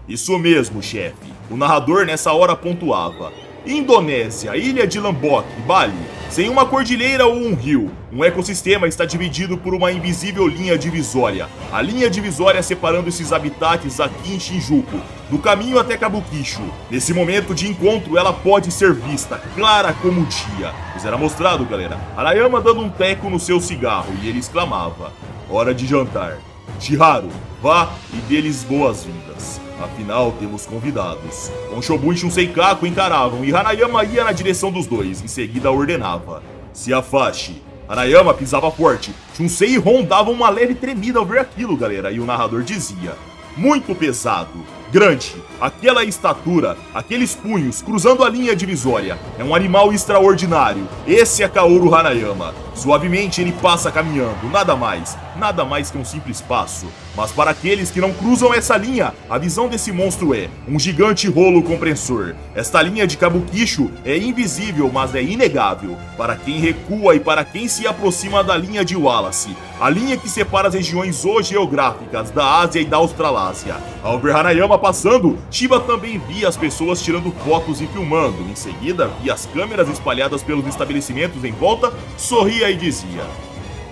"Isso mesmo, chefe." O narrador nessa hora pontuava: "Indonésia, ilha de Lombok, Bali, sem uma cordilheira ou um rio, um ecossistema está dividido por uma invisível linha divisória. A linha divisória separando esses habitats aqui em Shinjuku, do caminho até Kabukicho. Nesse momento de encontro, ela pode ser vista, clara como o dia." Isso era mostrado, galera. Hanayama dando um teco no seu cigarro e ele exclamava: "Hora de jantar. Shiharu, vá e dê-lhes boas-vindas. Afinal, temos convidados." Honchobun e Shunsei Kaku encaravam e Hanayama ia na direção dos dois. Em seguida ordenava: "Se afaste." Hanayama pisava forte. Shunsei e Hon davam uma leve tremida ao ver aquilo, galera. E o narrador dizia: "Muito pesado. Grande, aquela estatura, aqueles punhos cruzando a linha divisória. É um animal extraordinário. Esse é Kaoru Hanayama. Suavemente ele passa caminhando, nada mais que um simples passo. Mas para aqueles que não cruzam essa linha, a visão desse monstro é um gigante rolo compressor. Esta linha de Kabukicho é invisível, mas é inegável para quem recua e para quem se aproxima da linha de Wallace, a linha que separa as regiões zoogeográficas da Ásia e da Australásia." Ao ver Hanayama passando, Shiba também via as pessoas tirando fotos e filmando. Em seguida, via as câmeras espalhadas pelos estabelecimentos em volta, sorria e dizia: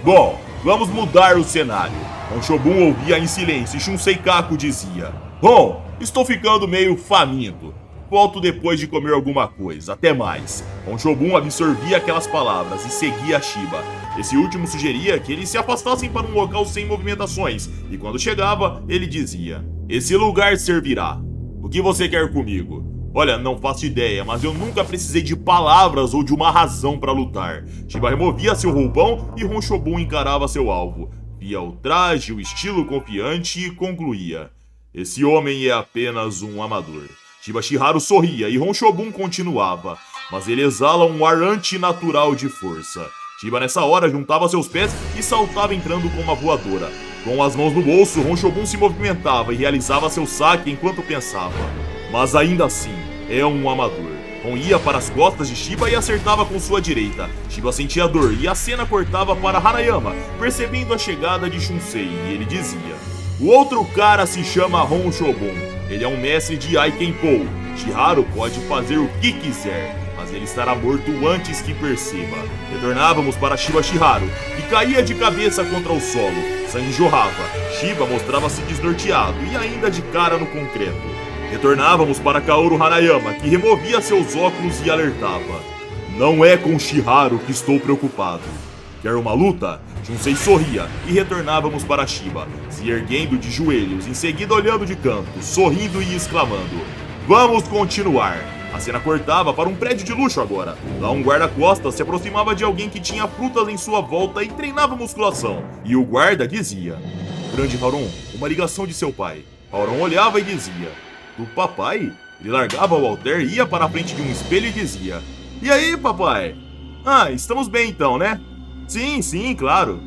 "Bom, vamos mudar o cenário." Honchobun ouvia em silêncio e Shunsei Kaku dizia: "Bom, estou ficando meio faminto. Volto depois de comer alguma coisa. Até mais." Honchobun absorvia aquelas palavras e seguia Shiba. Esse último sugeria que eles se afastassem para um local sem movimentações, e quando chegava, ele dizia: "Esse lugar servirá. O que você quer comigo?" "Olha, não faço ideia, mas eu nunca precisei de palavras ou de uma razão para lutar." Shiba removia seu roupão e Honchobun encarava seu alvo. Via o traje, o estilo confiante e concluía: "Esse homem é apenas um amador." Shiba Shiharu sorria e Honchobun continuava: "Mas ele exala um ar antinatural de força." Shiba nessa hora juntava seus pés e saltava entrando com uma voadora. Com as mãos no bolso, Honchobun se movimentava e realizava seu saque enquanto pensava: "Mas ainda assim, é um amador." Hon ia para as costas de Shiba e acertava com sua direita. Shiba sentia dor e a cena cortava para Hanayama, percebendo a chegada de Shunsei, e ele dizia: "O outro cara se chama Honchobun. Ele é um mestre de Aikenpo. Shiharu pode fazer o que quiser, mas ele estará morto antes que perceba." Retornávamos para Shiba Shiharu, que caía de cabeça contra o solo. Sangue jorrava. Shiba mostrava-se desnorteado e ainda de cara no concreto. Retornávamos para Kaoru Hanayama, que removia seus óculos e alertava: "Não é com Shiharu que estou preocupado. Quer uma luta?" Shunsei sorria e retornávamos para Shiba, se erguendo de joelhos, em seguida olhando de canto, sorrindo e exclamando: "Vamos continuar." A cena cortava para um prédio de luxo agora. Lá um guarda-costas se aproximava de alguém que tinha frutas em sua volta e treinava musculação. E o guarda dizia: "Grande Hauron, uma ligação de seu pai." Hauron olhava e dizia: "Do papai? Ele largava o halter, ia para a frente de um espelho e dizia: "E aí, papai? Ah, estamos bem então, né? Sim, sim, claro.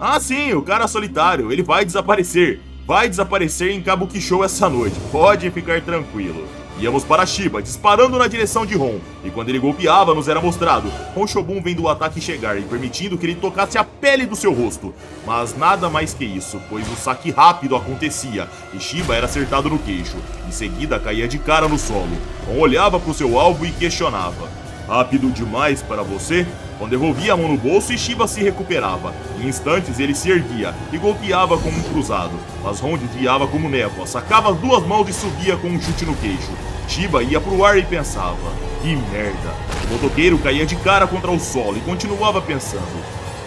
Ah, sim, o cara solitário, ele vai desaparecer. Vai desaparecer em Kabuki-Show essa noite, pode ficar tranquilo." Íamos para Shiba, disparando na direção de Ron, e quando ele golpeava, nos era mostrado Ron Shogun vendo o ataque chegar e permitindo que ele tocasse a pele do seu rosto. Mas nada mais que isso, pois o saque rápido acontecia, e Shiba era acertado no queixo. Em seguida, caía de cara no solo. Ron olhava para o seu alvo e questionava: "Rápido demais para você?" Ron devolvia a mão no bolso e Shiba se recuperava. Em instantes ele se erguia e golpeava como um cruzado, mas Ron desviava como névoa, sacava as duas mãos e subia com um chute no queixo. Shiba ia pro ar e pensava: "Que merda." O motoqueiro caía de cara contra o solo e continuava pensando: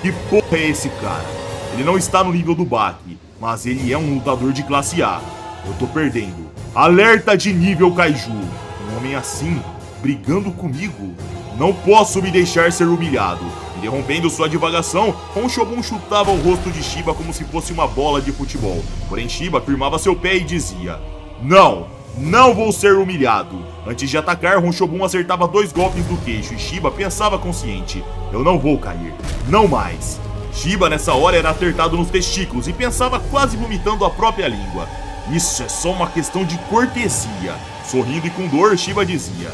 "Que porra é esse cara? Ele não está no nível do Baki, mas ele é um lutador de classe A. Eu tô perdendo. Alerta de nível Kaiju. Um homem assim, brigando comigo? Não posso me deixar ser humilhado." Interrompendo sua divagação, Ron Shogun chutava o rosto de Shiba como se fosse uma bola de futebol. Porém Shiba firmava seu pé e dizia: Não vou ser humilhado." Antes de atacar, Ron Shogun acertava 2 golpes no queixo e Shiba pensava consciente: "Eu não vou cair, não mais." Shiba nessa hora era acertado nos testículos e pensava quase vomitando a própria língua. "Isso é só uma questão de cortesia." Sorrindo e com dor, Shiba dizia: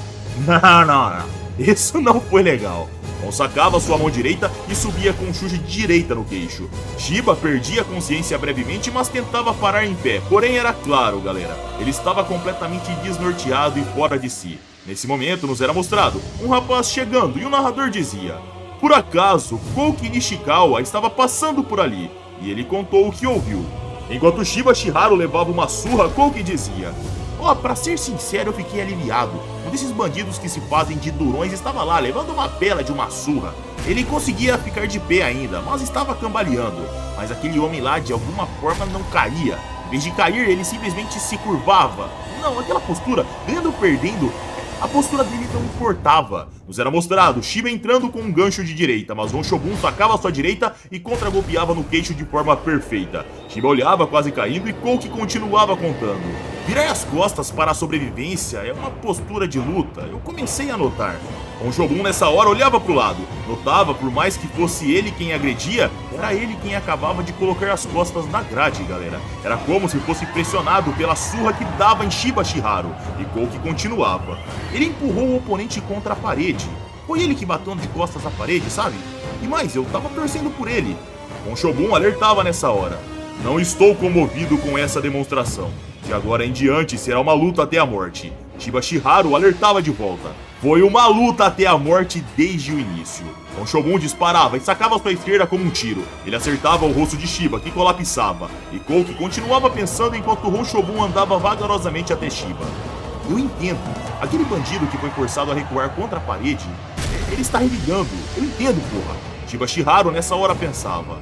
Não, isso não foi legal." Ron sacava sua mão direita e subia com um chute de direita no queixo. Shiba perdia a consciência brevemente, mas tentava parar em pé. Porém era claro, galera, ele estava completamente desnorteado e fora de si. Nesse momento nos era mostrado um rapaz chegando e o narrador dizia: "Por acaso, Kouki Nishikawa estava passando por ali." E ele contou o que ouviu. Enquanto Shiba Shiharu levava uma surra, Kouki dizia: "Pra ser sincero, eu fiquei aliviado. Um desses bandidos que se fazem de durões estava lá, levando uma bela de uma surra. Ele conseguia ficar de pé ainda, mas estava cambaleando. Mas aquele homem lá, de alguma forma, não caía. Em vez de cair, ele simplesmente se curvava. Não, aquela postura, ganhando ou perdendo, a postura dele não importava." Nos era mostrado Shiba entrando com um gancho de direita, mas Ron Shogun sacava sua direita e contra-golpeava no queixo de forma perfeita. Shiba olhava quase caindo e Kouki continuava contando: "Virar as costas para a sobrevivência é uma postura de luta, eu comecei a notar." Ron Shogun nessa hora olhava pro lado. Notava, por mais que fosse ele quem agredia, era ele quem acabava de colocar as costas na grade, galera. Era como se fosse pressionado pela surra que dava em Shiba Shiharu. E Kouki continuava: "Ele empurrou o oponente contra a parede. Foi ele que bateu de costas na parede, sabe? E mais, eu tava torcendo por ele." Ron Shogun alertava nessa hora: "Não estou comovido com essa demonstração. De agora em diante será uma luta até a morte." Shiba Shiharu alertava de volta: "Foi uma luta até a morte desde o início." Ron Shogun disparava e sacava sua esquerda como um tiro. Ele acertava o rosto de Shiba, que colapsava. E Kouki continuava pensando enquanto Ron Shogun andava vagarosamente até Shiba. "Eu entendo. Aquele bandido que foi forçado a recuar contra a parede, ele está revigando. Eu entendo, porra." Shiba Shiharu nessa hora pensava: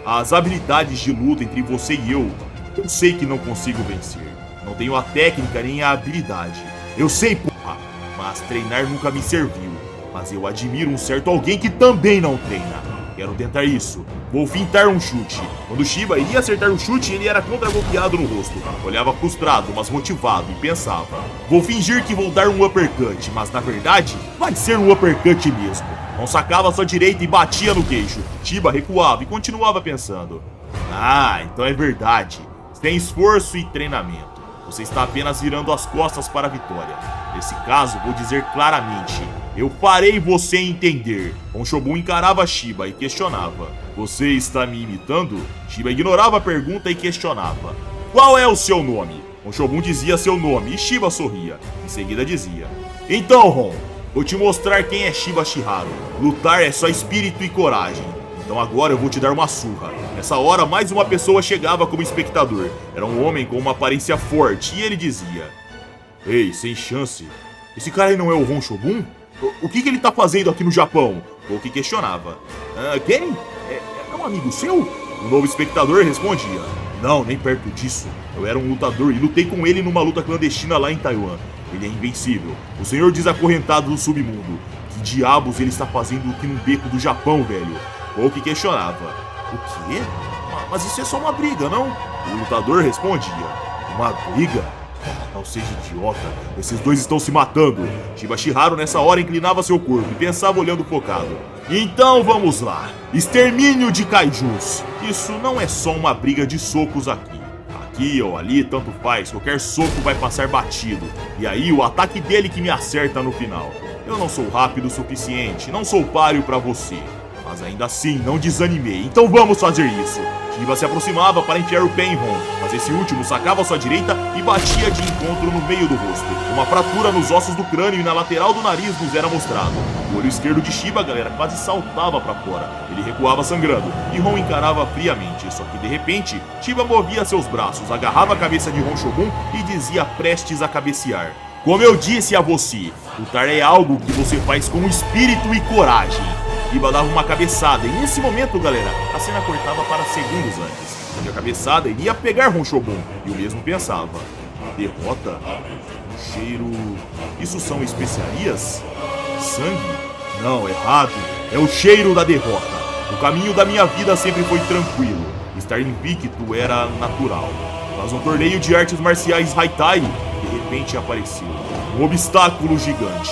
"As habilidades de luta entre você e eu sei que não consigo vencer. Não tenho a técnica nem a habilidade. Eu sei, porra, mas treinar nunca me serviu. Mas eu admiro um certo alguém que também não treina. Quero tentar isso. Vou fintar um chute." Quando Shiba iria acertar o chute, ele era contra-golpeado no rosto. Olhava frustrado, mas motivado, e pensava: "Vou fingir que vou dar um uppercut, mas na verdade, vai ser um uppercut mesmo." Não sacava sua direita e batia no queixo. Shiba recuava e continuava pensando: Então é verdade. Sem esforço e treinamento. Você está apenas virando as costas para a vitória. Nesse caso, vou dizer claramente: eu farei você entender." Ron Shogun encarava Shiba e questionava: "Você está me imitando?" Shiba ignorava a pergunta e questionava: "Qual é o seu nome?" Ron Shogun dizia seu nome e Shiba sorria. Em seguida dizia: "Então, Ron, vou te mostrar quem é Shiba Shiharu. Lutar é só espírito e coragem. Então agora eu vou te dar uma surra." Nessa hora, mais uma pessoa chegava como espectador. Era um homem com uma aparência forte e ele dizia: "Ei, sem chance. Esse cara aí não é o Ron Shogun? O que ele tá fazendo aqui no Japão?" Kouki questionava. Quem? É um amigo seu?" O novo espectador respondia: "Não, nem perto disso. Eu era um lutador e lutei com ele numa luta clandestina lá em Taiwan. Ele é invencível. O senhor desacorrentado do submundo. Que diabos ele está fazendo aqui num beco do Japão, velho?" Kouki questionava: "O quê? Mas isso é só uma briga, não?" O lutador respondia: "Uma briga? Não seja idiota, esses dois estão se matando. Shiba Shiharu nessa hora inclinava seu corpo e pensava olhando focado. Então vamos lá, extermínio de kaijus. Isso não é só uma briga de socos aqui. Aqui ou ali, tanto faz, qualquer soco vai passar batido. E aí o ataque dele que me acerta no final. Eu não sou rápido o suficiente, não sou páreo pra você. Mas ainda assim, não desanimei, então vamos fazer isso. Shiba se aproximava para enfiar o pé em Ron, mas esse último sacava sua direita e batia de encontro no meio do rosto. Uma fratura nos ossos do crânio e na lateral do nariz nos era mostrado. O olho esquerdo de Shiba, galera, quase saltava para fora. Ele recuava sangrando e Ron encarava friamente, só que de repente, Shiba movia seus braços, agarrava a cabeça de Ron Shogun e dizia prestes a cabecear: como eu disse a você, lutar é algo que você faz com espírito e coragem. Shiba dava uma cabeçada e nesse momento, galera, a cena cortava para segundos antes. E a cabeçada iria pegar Ron Shogun e o mesmo pensava: derrota? Um cheiro... isso são especiarias? Sangue? Não, errado. É o cheiro da derrota. O caminho da minha vida sempre foi tranquilo. Estar invicto era natural. Mas um torneio de artes marciais Haitai de repente apareceu. Um obstáculo gigante.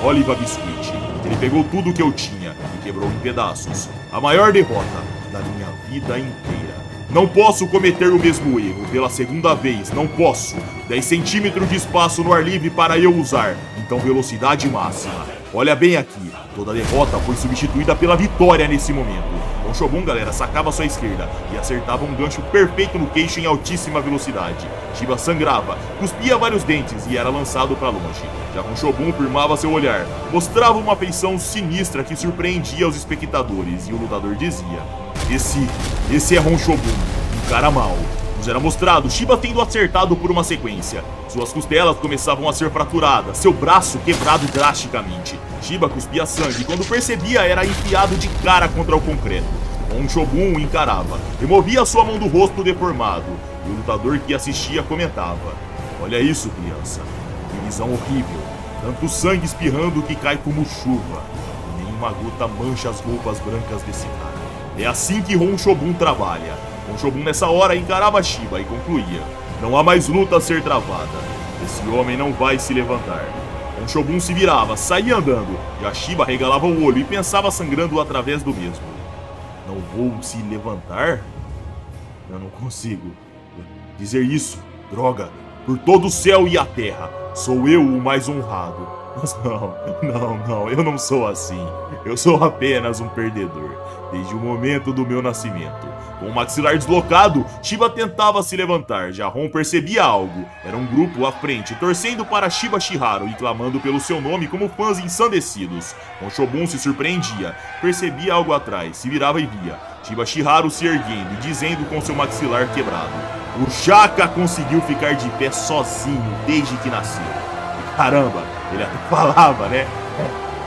Oliva Biscuit. Ele pegou tudo que eu tinha e quebrou em pedaços. A maior derrota da minha vida inteira. Não posso cometer o mesmo erro pela segunda vez, não posso. 10 centímetros de espaço no ar livre para eu usar, então velocidade máxima. Olha bem aqui, toda derrota foi substituída pela vitória nesse momento. Ron Shogun, galera, sacava sua esquerda e acertava um gancho perfeito no queixo em altíssima velocidade. Shiba sangrava, cuspia vários dentes e era lançado para longe. Já Ron Shogun firmava seu olhar, mostrava uma feição sinistra que surpreendia os espectadores e o lutador dizia: Esse é Ron Shogun, um cara mau. Nos era mostrado Shiba tendo acertado por uma sequência. Suas costelas começavam a ser fraturadas, seu braço quebrado drasticamente. Shiba cuspia sangue e quando percebia era enfiado de cara contra o concreto. Ron Shogun o encarava, removia sua mão do rosto deformado e o lutador que assistia comentava: olha isso, criança, que visão horrível, tanto sangue espirrando que cai como chuva. Nenhuma gota mancha as roupas brancas desse cara. É assim que Ron Shogun trabalha. Ron Shogun nessa hora encarava Shiba e concluía: não há mais luta a ser travada. Esse homem não vai se levantar. Ron Shogun se virava, saía andando, e a Shiba regalava o olho e pensava sangrando através do mesmo. Não vou se levantar? Eu não consigo dizer isso. Droga, por todo o céu e a terra, sou eu o mais honrado. Mas não, eu não sou assim. Eu sou apenas um perdedor, desde o momento do meu nascimento. Com o maxilar deslocado, Shiba tentava se levantar, já Ron percebia algo. Era um grupo à frente, torcendo para Shiba Shiharu e clamando pelo seu nome como fãs ensandecidos. Ron Shogun se surpreendia, percebia algo atrás, se virava e via Shiba Shiharu se erguendo e dizendo com seu maxilar quebrado: o Shaka conseguiu ficar de pé sozinho desde que nasceu. E caramba, ele até falava, né?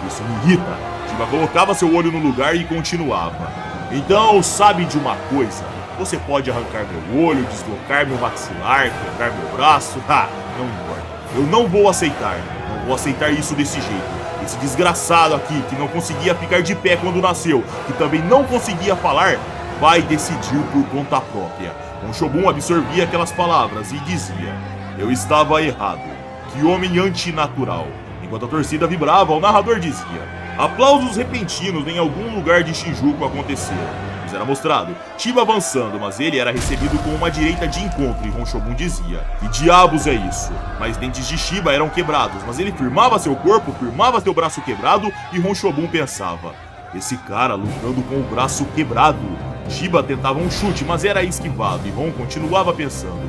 Isso me irrita. Shiba colocava seu olho no lugar e continuava: então, sabe de uma coisa? Você pode arrancar meu olho, deslocar meu maxilar, quebrar meu braço, não importa. Eu não vou aceitar. Não vou aceitar isso desse jeito. Esse desgraçado aqui, que não conseguia ficar de pé quando nasceu, que também não conseguia falar, vai decidir por conta própria. Ron Shogun absorvia aquelas palavras e dizia: eu estava errado. Que homem antinatural. Enquanto a torcida vibrava, o narrador dizia: aplausos repentinos em algum lugar de Shinjuku aconteceram. Nos era mostrado Shiba avançando, mas ele era recebido com uma direita de encontro e Ron Shogun dizia: que diabos é isso? Mas dentes de Shiba eram quebrados, mas ele firmava seu corpo, firmava seu braço quebrado e Ron Shogun pensava: esse cara lutando com o braço quebrado. Shiba tentava um chute, mas era esquivado e Ron continuava pensando: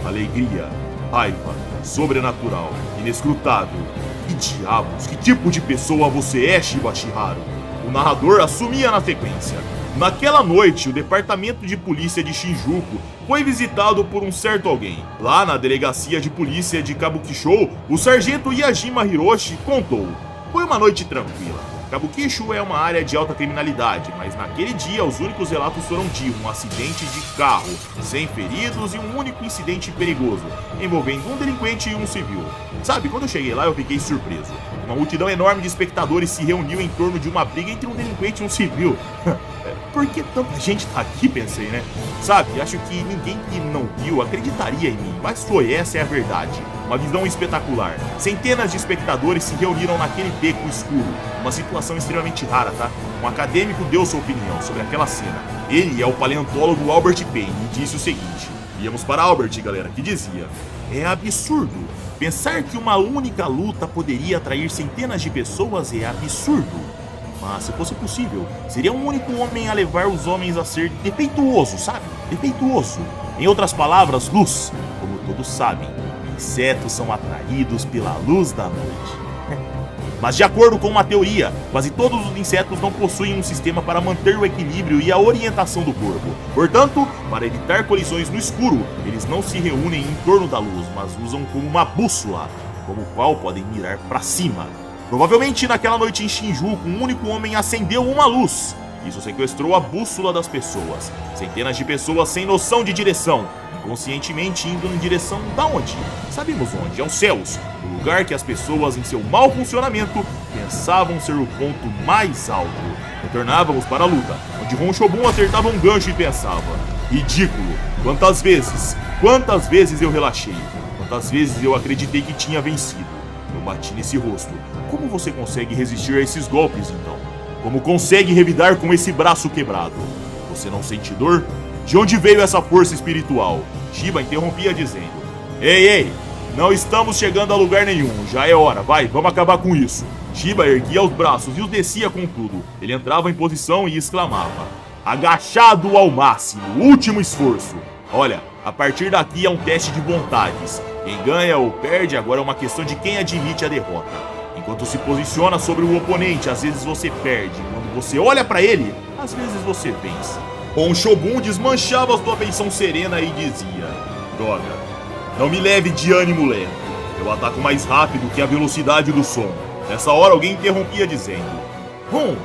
alegria, raiva, sobrenatural, inescrutável. Que diabos, que tipo de pessoa você é, Shiba Shiharu? O narrador assumia na sequência: naquela noite, o departamento de polícia de Shinjuku foi visitado por um certo alguém. Lá na delegacia de polícia de Kabukicho, o sargento Yajima Hiroshi contou: foi uma noite tranquila. Kabukicho é uma área de alta criminalidade, mas naquele dia os únicos relatos foram de um acidente de carro, sem feridos e um único incidente perigoso, envolvendo um delinquente e um civil. Sabe, quando eu cheguei lá eu fiquei surpreso. Uma multidão enorme de espectadores se reuniu em torno de uma briga entre um delinquente e um civil. Por que tanta gente tá aqui, pensei, né? Sabe, acho que ninguém que não viu acreditaria em mim, mas essa é a verdade. uma visão espetacular. Centenas de espectadores se reuniram naquele beco escuro, uma situação extremamente rara, tá? Um acadêmico deu sua opinião sobre aquela cena. Ele é o paleontólogo Albert Payne e disse o seguinte: íamos para Albert, galera, que dizia: é absurdo. Pensar que uma única luta poderia atrair centenas de pessoas é absurdo. Mas se fosse possível, seria um único homem a levar os homens a ser defeituoso, sabe? Defeituoso. Em outras palavras, luz. Como todos sabem, insetos são atraídos pela luz da noite. Mas de acordo com uma teoria, quase todos os insetos não possuem um sistema para manter o equilíbrio e a orientação do corpo. Portanto, para evitar colisões no escuro, eles não se reúnem em torno da luz, mas usam como uma bússola, como o qual podem mirar para cima. Provavelmente naquela noite em Shinjuku, um único homem acendeu uma luz. Isso sequestrou a bússola das pessoas. Centenas de pessoas sem noção de direção, inconscientemente indo em direção da onde? Sabemos onde, aos céus, o lugar que as pessoas em seu mau funcionamento pensavam ser o ponto mais alto. Retornávamos para a luta, onde Ron Shogun acertava um gancho e pensava: ridículo, quantas vezes eu relaxei, quantas vezes eu acreditei que tinha vencido. Eu bati nesse rosto. Como você consegue resistir a esses golpes, então? Como consegue revidar com esse braço quebrado? Você não sente dor? De onde veio essa força espiritual? Shiba interrompia dizendo: ei, não estamos chegando a lugar nenhum, já é hora, vai, vamos acabar com isso. Shiba erguia os braços e os descia com tudo. Ele entrava em posição e exclamava: agachado ao máximo, último esforço. Olha, a partir daqui é um teste de vontades. Quem ganha ou perde agora é uma questão de quem admite a derrota. Enquanto se posiciona sobre o oponente, às vezes você perde. Quando você olha pra ele, às vezes você vence. Ron Shogun desmanchava sua feição serena e dizia: droga, não me leve de ânimo lento. Eu ataco mais rápido que a velocidade do som. Nessa hora alguém interrompia dizendo: Ron,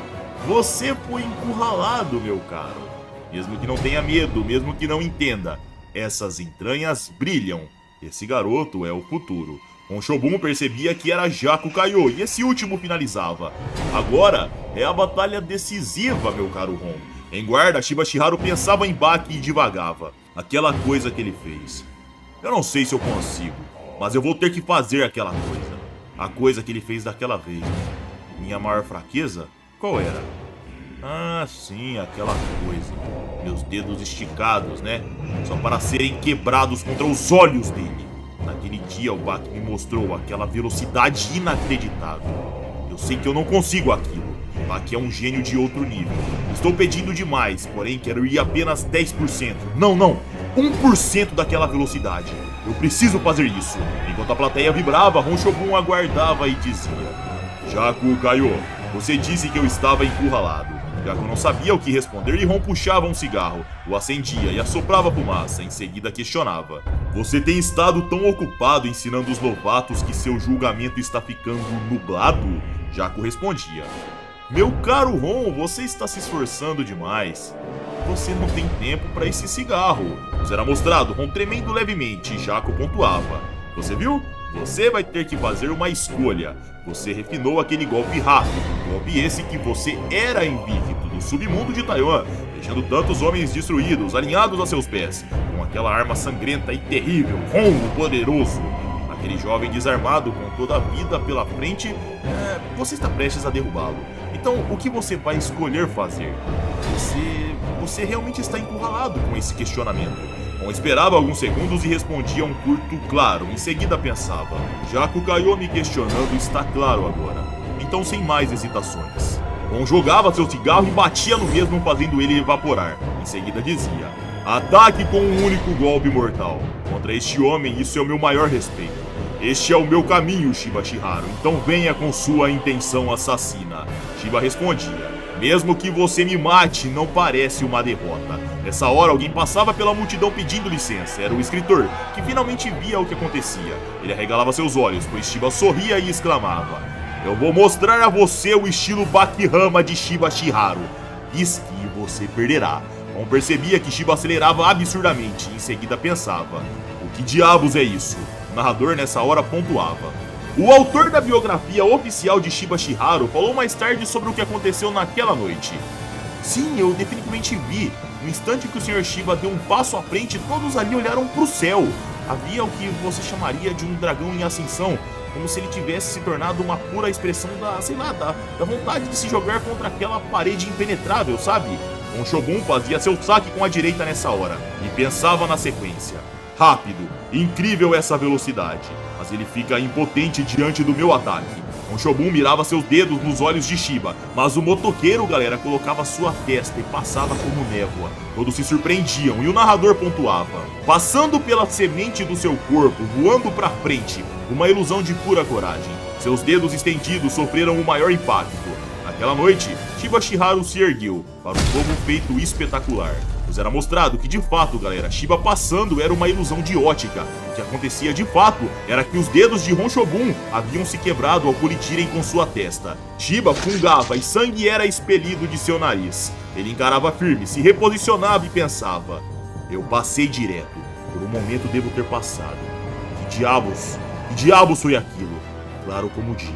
você foi encurralado, meu caro. Mesmo que não tenha medo, mesmo que não entenda, essas entranhas brilham. Esse garoto é o futuro. Ron Shogun percebia que era Jaco Kaiô e esse último finalizava. Agora é a batalha decisiva, meu caro Ron. Em guarda, Shiba Shiharu pensava em Baki e divagava. Aquela coisa que ele fez. Eu não sei se eu consigo, mas eu vou ter que fazer aquela coisa. A coisa que ele fez daquela vez. Minha maior fraqueza? Qual era? Ah, sim, aquela coisa. Meus dedos esticados, né? Só para serem quebrados contra os olhos dele. Naquele dia, o Baki me mostrou aquela velocidade inacreditável. Eu sei que eu não consigo aquilo. Baki é um gênio de outro nível. Estou pedindo demais, porém quero ir apenas 10%. Não, 1% daquela velocidade. Eu preciso fazer isso. Enquanto a plateia vibrava, Ron Shogun aguardava e dizia: Jaco Kaiô, você disse que eu estava encurralado. Jaco não sabia o que responder e Ron puxava um cigarro, o acendia e assoprava fumaça. Em seguida questionava: você tem estado tão ocupado ensinando os novatos que seu julgamento está ficando nublado? Jaco respondia: meu caro Ron, você está se esforçando demais. Você não tem tempo para esse cigarro. Será mostrado, Ron tremendo levemente e Jaco pontuava: você viu? Você vai ter que fazer uma escolha. Você refinou aquele golpe rápido, golpe esse que você era invicto do submundo de Taiwan, deixando tantos homens destruídos, alinhados a seus pés, com aquela arma sangrenta e terrível, Ron o Poderoso. Aquele jovem desarmado com toda a vida pela frente, você está prestes a derrubá-lo. Então, o que você vai escolher fazer? Você realmente está encurralado com esse questionamento. Ron esperava alguns segundos e respondia um curto claro. Em seguida pensava: Jaco Kaiô me questionando está claro agora. Então, sem mais hesitações, Ron jogava seu cigarro e batia no mesmo, fazendo ele evaporar. Em seguida dizia: ataque com um único golpe mortal. Contra este homem, isso é o meu maior respeito. Este é o meu caminho, Shiba Shiharu, então venha com sua intenção assassina. Shiba respondia: mesmo que você me mate, não parece uma derrota. Nessa hora, alguém passava pela multidão pedindo licença. Era o escritor, que finalmente via o que acontecia. Ele arregalava seus olhos, pois Shiba sorria e exclamava: eu vou mostrar a você o estilo Bakihama de Shiba Shiharu. Diz que você perderá. Ron percebia que Shiba acelerava absurdamente e em seguida pensava: o que diabos é isso? O narrador nessa hora pontuava: o autor da biografia oficial de Shiba Shiharu falou mais tarde sobre o que aconteceu naquela noite. Sim, eu definitivamente vi. No instante que o Sr. Shiba deu um passo à frente, todos ali olharam pro céu. Havia o que você chamaria de um dragão em ascensão, como se ele tivesse se tornado uma pura expressão da vontade de se jogar contra aquela parede impenetrável, sabe? Honshobun fazia seu saque com a direita nessa hora, e pensava na sequência. Rápido, incrível essa velocidade, mas ele fica impotente diante do meu ataque. Honshobun mirava seus dedos nos olhos de Shiba, mas o motoqueiro, galera, colocava sua testa e passava como névoa. Todos se surpreendiam e o narrador pontuava. Passando pela semente do seu corpo, voando pra frente, uma ilusão de pura coragem. Seus dedos estendidos sofreram o maior impacto. Naquela noite, Shiba Shiharu se ergueu para um novo feito espetacular. Nos era mostrado que de fato, galera, Shiba passando era uma ilusão de ótica. O que acontecia de fato era que os dedos de Honshobun haviam se quebrado ao colidirem com sua testa. Shiba fungava e sangue era expelido de seu nariz. Ele encarava firme, se reposicionava e pensava: eu passei direto. Por um momento devo ter passado. Que diabos foi aquilo? Claro como o dia.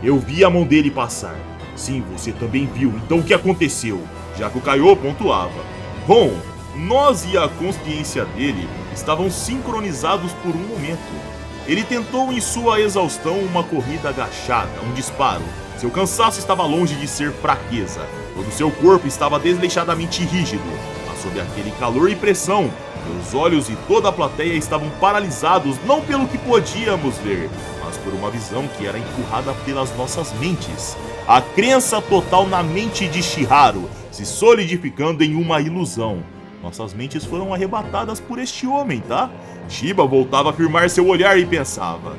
Eu vi a mão dele passar. Sim, você também viu. Então o que aconteceu? Jaco Kaiô pontuava. Bom, nós e a consciência dele estavam sincronizados por um momento. Ele tentou em sua exaustão uma corrida agachada, um disparo. Seu cansaço estava longe de ser fraqueza. Todo seu corpo estava desleixadamente rígido. Mas sob aquele calor e pressão, meus olhos e toda a plateia estavam paralisados não pelo que podíamos ver, mas por uma visão que era empurrada pelas nossas mentes. A crença total na mente de Shiharu se solidificando em uma ilusão. Nossas mentes foram arrebatadas por este homem, tá? Shiba voltava a firmar seu olhar e pensava: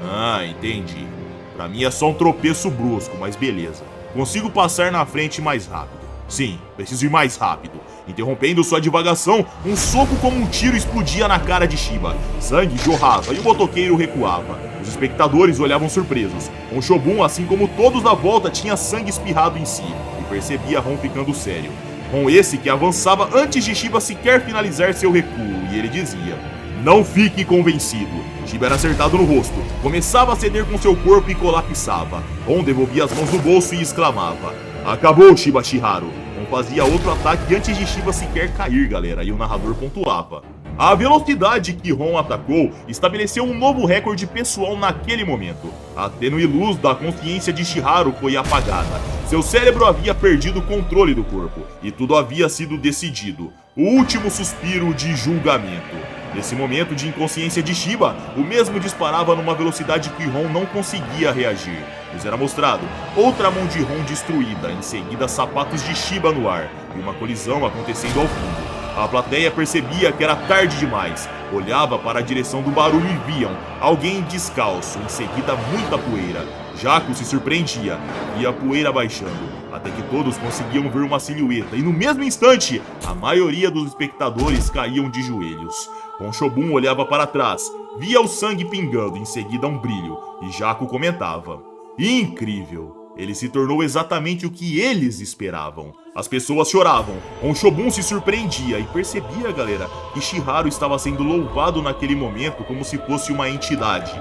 ah, entendi. Pra mim é só um tropeço brusco, mas beleza. Consigo passar na frente mais rápido. Sim, preciso ir mais rápido. Interrompendo sua divagação, um soco como um tiro explodia na cara de Shiba. Sangue jorrava e o motoqueiro recuava. Os espectadores olhavam surpresos. Honshobun, assim como todos na volta, tinha sangue espirrado em si. E percebia Hon ficando sério. Hon esse que avançava antes de Shiba sequer finalizar seu recuo. E ele dizia: não fique convencido. Shiba era acertado no rosto. Começava a ceder com seu corpo e colapsava. Hon devolvia as mãos no bolso e exclamava: acabou, Shiba Shiharu. Hon fazia outro ataque antes de Shiba sequer cair, galera, e o narrador pontuava. A velocidade que Hon atacou estabeleceu um novo recorde pessoal naquele momento. A tênue luz da consciência de Shiharu foi apagada. Seu cérebro havia perdido o controle do corpo, e tudo havia sido decidido. O último suspiro de julgamento. Nesse momento de inconsciência de Shiba, o mesmo disparava numa velocidade que Hon não conseguia reagir. Nos era mostrado outra mão de Hon destruída, em seguida sapatos de Shiba no ar, e uma colisão acontecendo ao fundo. A plateia percebia que era tarde demais, olhava para a direção do barulho e viam alguém descalço, em seguida muita poeira. Jaco se surpreendia, via a poeira baixando, até que todos conseguiam ver uma silhueta, e no mesmo instante, a maioria dos espectadores caíam de joelhos. Honshobun olhava para trás, via o sangue pingando, em seguida um brilho, e Jaco comentava: incrível! Ele se tornou exatamente o que eles esperavam. As pessoas choravam, Honshobun se surpreendia e percebia, galera, que Shiharu estava sendo louvado naquele momento como se fosse uma entidade.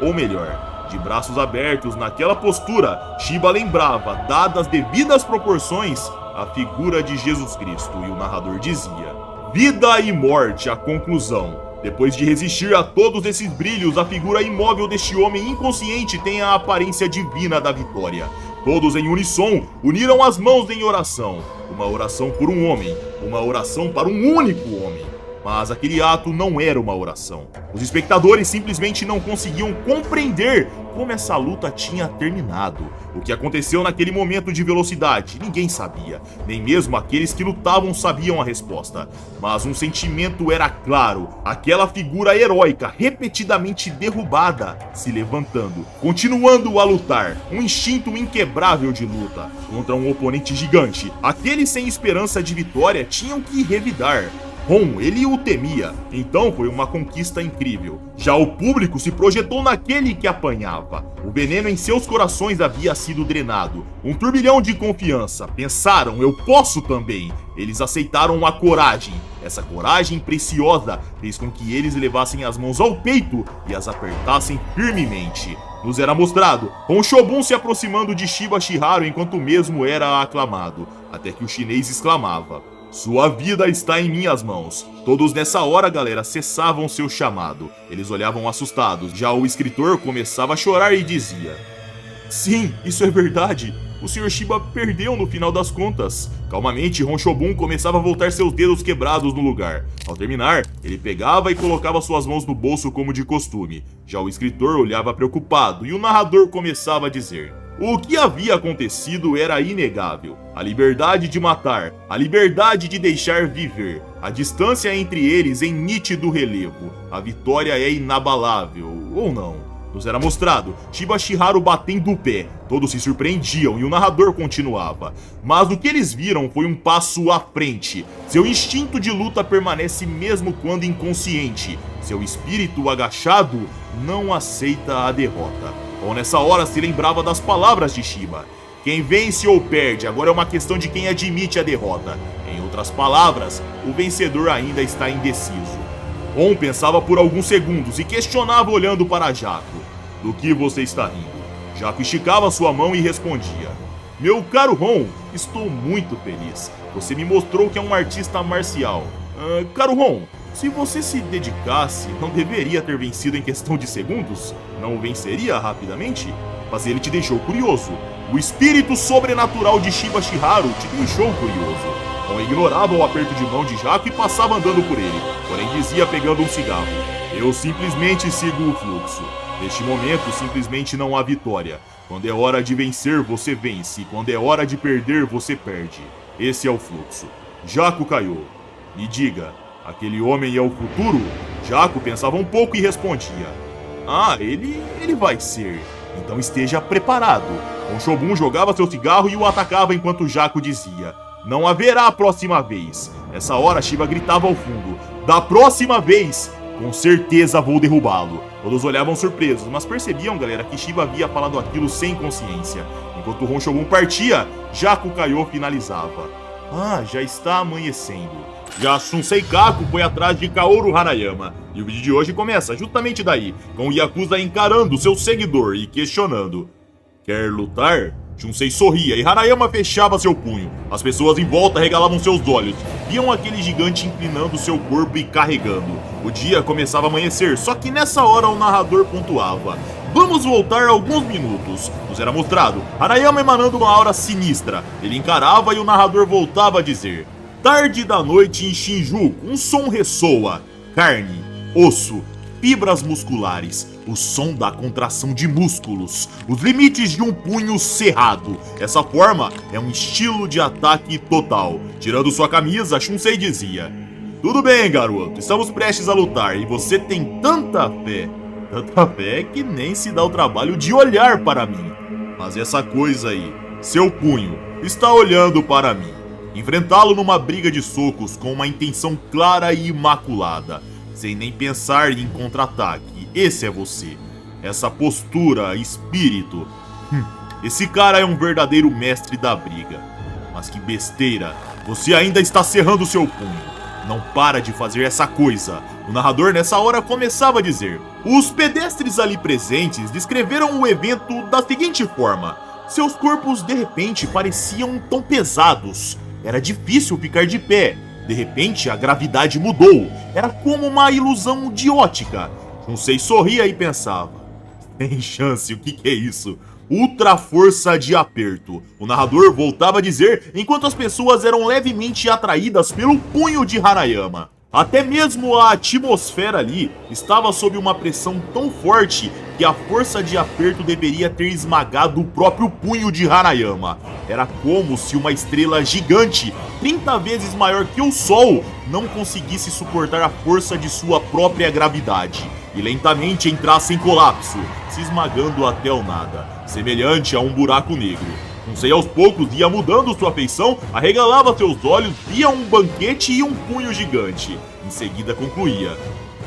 Ou melhor, de braços abertos naquela postura, Shiba lembrava, dadas as devidas proporções, a figura de Jesus Cristo, e o narrador dizia: vida e morte, a conclusão. Depois de resistir a todos esses brilhos, a figura imóvel deste homem inconsciente tem a aparência divina da vitória. Todos em unissom uniram as mãos em oração. Uma oração por um homem, uma oração para um único homem. Mas aquele ato não era uma oração. Os espectadores simplesmente não conseguiam compreender como essa luta tinha terminado. O que aconteceu naquele momento de velocidade, ninguém sabia. Nem mesmo aqueles que lutavam sabiam a resposta. Mas um sentimento era claro. Aquela figura heróica, repetidamente derrubada, se levantando, continuando a lutar. Um instinto inquebrável de luta contra um oponente gigante. Aqueles sem esperança de vitória tinham que revidar. Hon, ele o temia, então foi uma conquista incrível. Já o público se projetou naquele que apanhava. O veneno em seus corações havia sido drenado. Um turbilhão de confiança. Pensaram, eu posso também. Eles aceitaram a coragem. Essa coragem preciosa fez com que eles levassem as mãos ao peito e as apertassem firmemente. Nos era mostrado Honshobun se aproximando de Shiba Shiharu enquanto o mesmo era aclamado, até que o chinês exclamava: Sua vida está em minhas mãos. Todos nessa hora, galera, cessavam seu chamado. Eles olhavam assustados. Já o escritor começava a chorar e dizia: sim, isso é verdade. O Sr. Shiba perdeu no final das contas. Calmamente, Honshobun começava a voltar seus dedos quebrados no lugar. Ao terminar, ele pegava e colocava suas mãos no bolso como de costume. Já o escritor olhava preocupado e o narrador começava a dizer: o que havia acontecido era inegável. A liberdade de matar, a liberdade de deixar viver. A distância entre eles em nítido relevo. A vitória é inabalável, ou não? Nos era mostrado Shiba Shiharu batendo o pé. Todos se surpreendiam e o narrador continuava. Mas o que eles viram foi um passo à frente. Seu instinto de luta permanece mesmo quando inconsciente. Seu espírito agachado não aceita a derrota. Ou nessa hora se lembrava das palavras de Shiba: quem vence ou perde, agora é uma questão de quem admite a derrota. Em outras palavras, o vencedor ainda está indeciso. Ron pensava por alguns segundos e questionava olhando para Jaco. Do que você está rindo? Jaco esticava sua mão e respondia: meu caro Ron, estou muito feliz. Você me mostrou que é um artista marcial. Caro Ron, se você se dedicasse, não deveria ter vencido em questão de segundos? Não o venceria rapidamente? Mas ele te deixou curioso. O espírito sobrenatural de Shiba Shiharu te deixou curioso. Ron ignorava o aperto de mão de Jaco e passava andando por ele, porém dizia pegando um cigarro: eu simplesmente sigo o fluxo. Neste momento simplesmente não há vitória. Quando é hora de vencer, você vence. Quando é hora de perder, você perde. Esse é o fluxo. Jaco caiu. Me diga, aquele homem é o futuro? Jaco pensava um pouco e respondia: ah, ele vai ser. Então esteja preparado. Honshobun jogava seu cigarro e o atacava enquanto Jaco dizia: não haverá próxima vez. Nessa hora Shiba gritava ao fundo: da próxima vez, com certeza vou derrubá-lo. Todos olhavam surpresos, mas percebiam, galera, que Shiba havia falado aquilo sem consciência. Enquanto Honshobun partia, Jaco Kaiô finalizava: ah, já está amanhecendo. Já Shunsei Kaku foi atrás de Kaoru Harayama. E o vídeo de hoje começa justamente daí, com o Yakuza encarando seu seguidor e questionando: quer lutar? Shunsei sorria e Harayama fechava seu punho. As pessoas em volta regalavam seus olhos. Viam aquele gigante inclinando seu corpo e carregando. O dia começava a amanhecer, só que nessa hora o narrador pontuava: vamos voltar alguns minutos. Nos era mostrado Harayama emanando uma aura sinistra. Ele encarava e o narrador voltava a dizer: tarde da noite em Shinjuku, um som ressoa. Carne, osso, fibras musculares, o som da contração de músculos, os limites de um punho cerrado. Essa forma é um estilo de ataque total. Tirando sua camisa, Shunsei dizia: tudo bem, garoto, estamos prestes a lutar e você tem tanta fé que nem se dá o trabalho de olhar para mim. Mas essa coisa aí, seu punho, está olhando para mim. Enfrentá-lo numa briga de socos com uma intenção clara e imaculada, sem nem pensar em contra-ataque. Esse é você. Essa postura, espírito. Esse cara é um verdadeiro mestre da briga. Mas que besteira. Você ainda está cerrando seu punho. Não para de fazer essa coisa. O narrador nessa hora começava a dizer: os pedestres ali presentes descreveram o evento da seguinte forma: seus corpos de repente pareciam tão pesados. Era difícil ficar de pé. De repente, a gravidade mudou. Era como uma ilusão de ótica. Shunsei sorria e pensava: sem chance, o que é isso? Ultra força de aperto. O narrador voltava a dizer enquanto as pessoas eram levemente atraídas pelo punho de Harayama. Até mesmo a atmosfera ali estava sob uma pressão tão forte que a força de aperto deveria ter esmagado o próprio punho de Harayama. Era como se uma estrela gigante, 30 vezes maior que o Sol, não conseguisse suportar a força de sua própria gravidade e lentamente entrasse em colapso, se esmagando até o nada, semelhante a um buraco negro. Shunsei aos poucos ia mudando sua feição, arregalava seus olhos, via um banquete e um punho gigante. Em seguida concluía: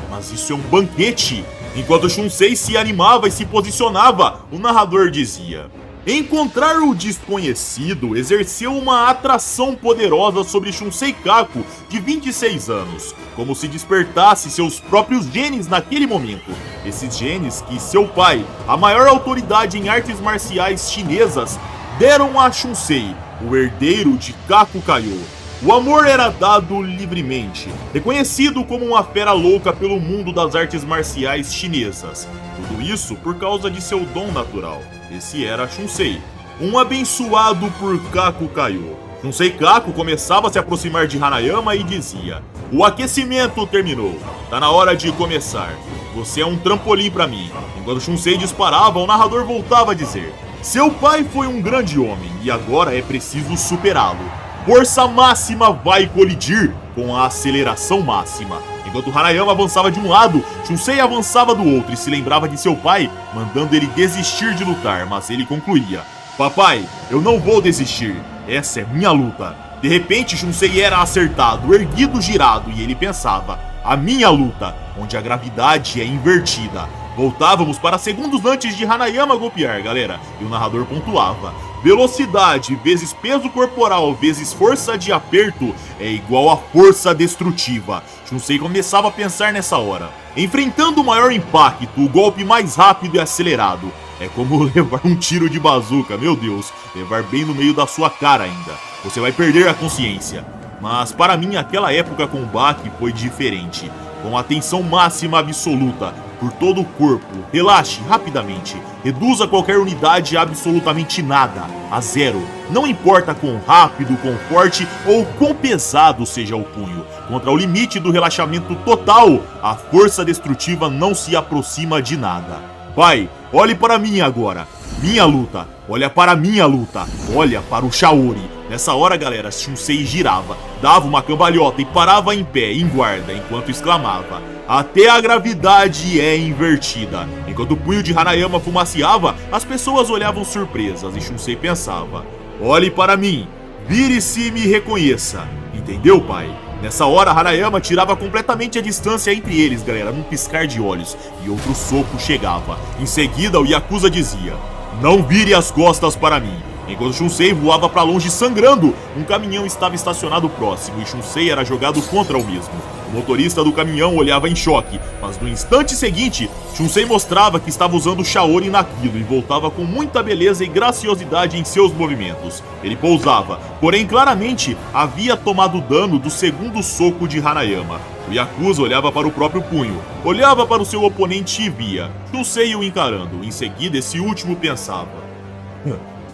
mas isso é um banquete! Enquanto Shunsei se animava e se posicionava, o narrador dizia: encontrar o desconhecido exerceu uma atração poderosa sobre Shunsei Kaku, de 26 anos, como se despertasse seus próprios genes naquele momento. Esses genes que seu pai, a maior autoridade em artes marciais chinesas, deram a Shunsei, o herdeiro de Kaku Kaiô. O amor era dado livremente, reconhecido como uma fera louca pelo mundo das artes marciais chinesas. Tudo isso por causa de seu dom natural. Esse era Shunsei, um abençoado por Kaku Kaio. Shunsei Kaku começava a se aproximar de Hanayama e dizia: "O aquecimento terminou, tá na hora de começar. Você é um trampolim pra mim." Enquanto Shunsei disparava, o narrador voltava a dizer: "Seu pai foi um grande homem e agora é preciso superá-lo. Força máxima vai colidir com a aceleração máxima." Enquanto Hanayama avançava de um lado, Shunsei avançava do outro e se lembrava de seu pai, mandando ele desistir de lutar, mas ele concluía: "Papai, eu não vou desistir. Essa é minha luta." De repente, Shunsei era acertado, erguido, girado, e ele pensava: "A minha luta, onde a gravidade é invertida." Voltávamos para segundos antes de Hanayama golpear, galera, e o narrador pontuava: "Velocidade vezes peso corporal vezes força de aperto é igual a força destrutiva." Shunsei começava a pensar nessa hora. Enfrentando o maior impacto, o golpe mais rápido e acelerado. É como levar um tiro de bazuca, meu Deus, levar bem no meio da sua cara ainda. Você vai perder a consciência. Mas para mim, aquela época com o Baki foi diferente. Com atenção máxima absoluta por todo o corpo, relaxe rapidamente, reduza qualquer unidade a absolutamente nada, a zero. Não importa quão rápido, quão forte ou quão pesado seja o punho. Contra o limite do relaxamento total, a força destrutiva não se aproxima de nada. Pai, olhe para mim agora. Minha luta. Olha para minha luta. Olha para o Shaori. Nessa hora, galera, Shunsei girava, dava uma cambalhota e parava em pé, em guarda, enquanto exclamava: "Até a gravidade é invertida." Enquanto o punho de Hanayama fumaciava, as pessoas olhavam surpresas e Shunsei pensava: "Olhe para mim, vire-se e me reconheça." Entendeu, pai? Nessa hora, Hanayama tirava completamente a distância entre eles, galera, num piscar de olhos, e outro soco chegava. Em seguida, o Yakuza dizia: "Não vire as costas para mim." Enquanto Shunsei voava para longe sangrando, um caminhão estava estacionado próximo e Shunsei era jogado contra o mesmo. O motorista do caminhão olhava em choque, mas no instante seguinte, Shunsei mostrava que estava usando o Shaori naquilo e voltava com muita beleza e graciosidade em seus movimentos. Ele pousava, porém claramente havia tomado dano do segundo soco de Hanayama. O Yakuza olhava para o próprio punho, olhava para o seu oponente e via Shunsei o encarando. Em seguida, esse último pensava: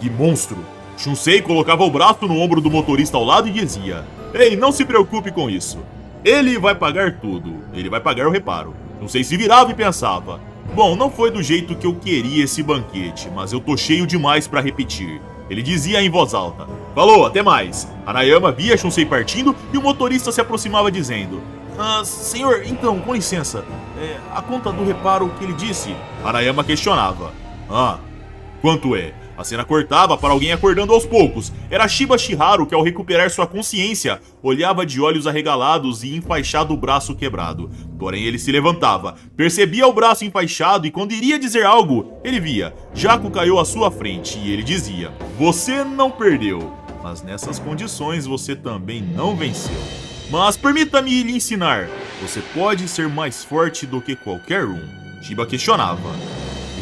"Que monstro!" Shunsei colocava o braço no ombro do motorista ao lado e dizia: "Ei, não se preocupe com isso. Ele vai pagar tudo. Ele vai pagar o reparo." Shunsei se virava e pensava: "Bom, não foi do jeito que eu queria esse banquete, mas eu tô cheio demais pra repetir." Ele dizia em voz alta: "Falou, até mais." Hanayama via Shunsei partindo e o motorista se aproximava dizendo: Senhor, então, com licença, a conta do reparo que ele disse?" Hanayama questionava: Quanto é?" A cena cortava para alguém acordando aos poucos. Era Shiba Shiharu que, ao recuperar sua consciência, olhava de olhos arregalados e enfaixado o braço quebrado. Porém, ele se levantava, percebia o braço enfaixado e quando iria dizer algo, ele via Jaco caiu à sua frente e ele dizia: "Você não perdeu, mas nessas condições você também não venceu. Mas permita-me lhe ensinar, você pode ser mais forte do que qualquer um." Shiba questionava: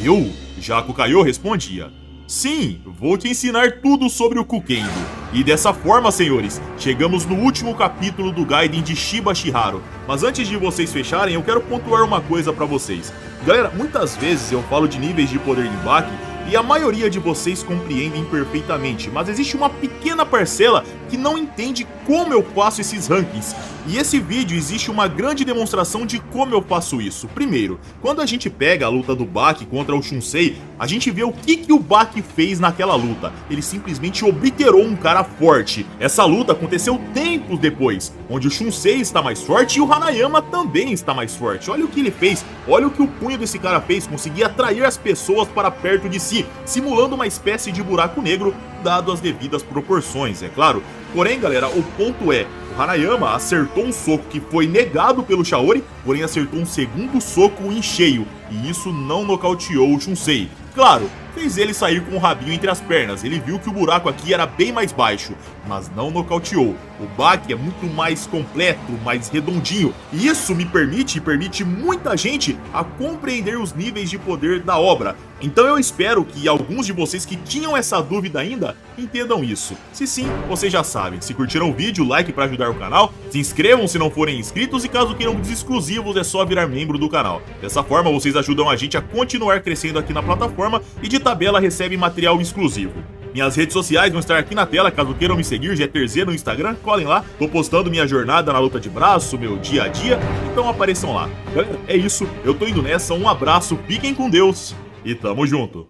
"Eu?" Jaco Kaiô respondia: "Sim, vou te ensinar tudo sobre o Kukendo." E dessa forma, senhores, chegamos no último capítulo do Gaiden de Shiba Shiharu. Mas antes de vocês fecharem, eu quero pontuar uma coisa pra vocês. Galera, muitas vezes eu falo de níveis de poder de Baki e a maioria de vocês compreendem perfeitamente, mas existe uma pequena parcela que não entende como eu faço esses rankings. E esse vídeo existe uma grande demonstração de como eu faço isso. Primeiro, quando a gente pega a luta do Baki contra o Shunsei, a gente vê o que o Baki fez naquela luta. Ele simplesmente obliterou um cara forte. Essa luta aconteceu tempos depois, onde o Shunsei está mais forte e o Hanayama também está mais forte. Olha o que ele fez, olha o que o punho desse cara fez, conseguia atrair as pessoas para perto de si, simulando uma espécie de buraco negro, dado as devidas proporções, é claro. Porém, galera, o ponto é, o Hanayama acertou um soco que foi negado pelo Shaori, porém acertou um segundo soco em cheio, e isso não nocauteou o Chunsei. Claro, fez ele sair com o rabinho entre as pernas, ele viu que o buraco aqui era bem mais baixo, mas não nocauteou. O baque é muito mais completo, mais redondinho, e isso me permite muita gente a compreender os níveis de poder da obra. Então eu espero que alguns de vocês que tinham essa dúvida ainda entendam isso. Se sim, vocês já sabem. Se curtiram o vídeo, like para ajudar o canal, se inscrevam se não forem inscritos e caso queiram vídeos exclusivos é só virar membro do canal. Dessa forma vocês ajudam a gente a continuar crescendo aqui na plataforma e de tabela recebem material exclusivo. Minhas redes sociais vão estar aqui na tela, caso queiram me seguir, GTRZ no Instagram, colhem lá. Tô postando minha jornada na luta de braço, meu dia a dia, então apareçam lá. Galera, é isso, eu tô indo nessa, um abraço, fiquem com Deus e tamo junto.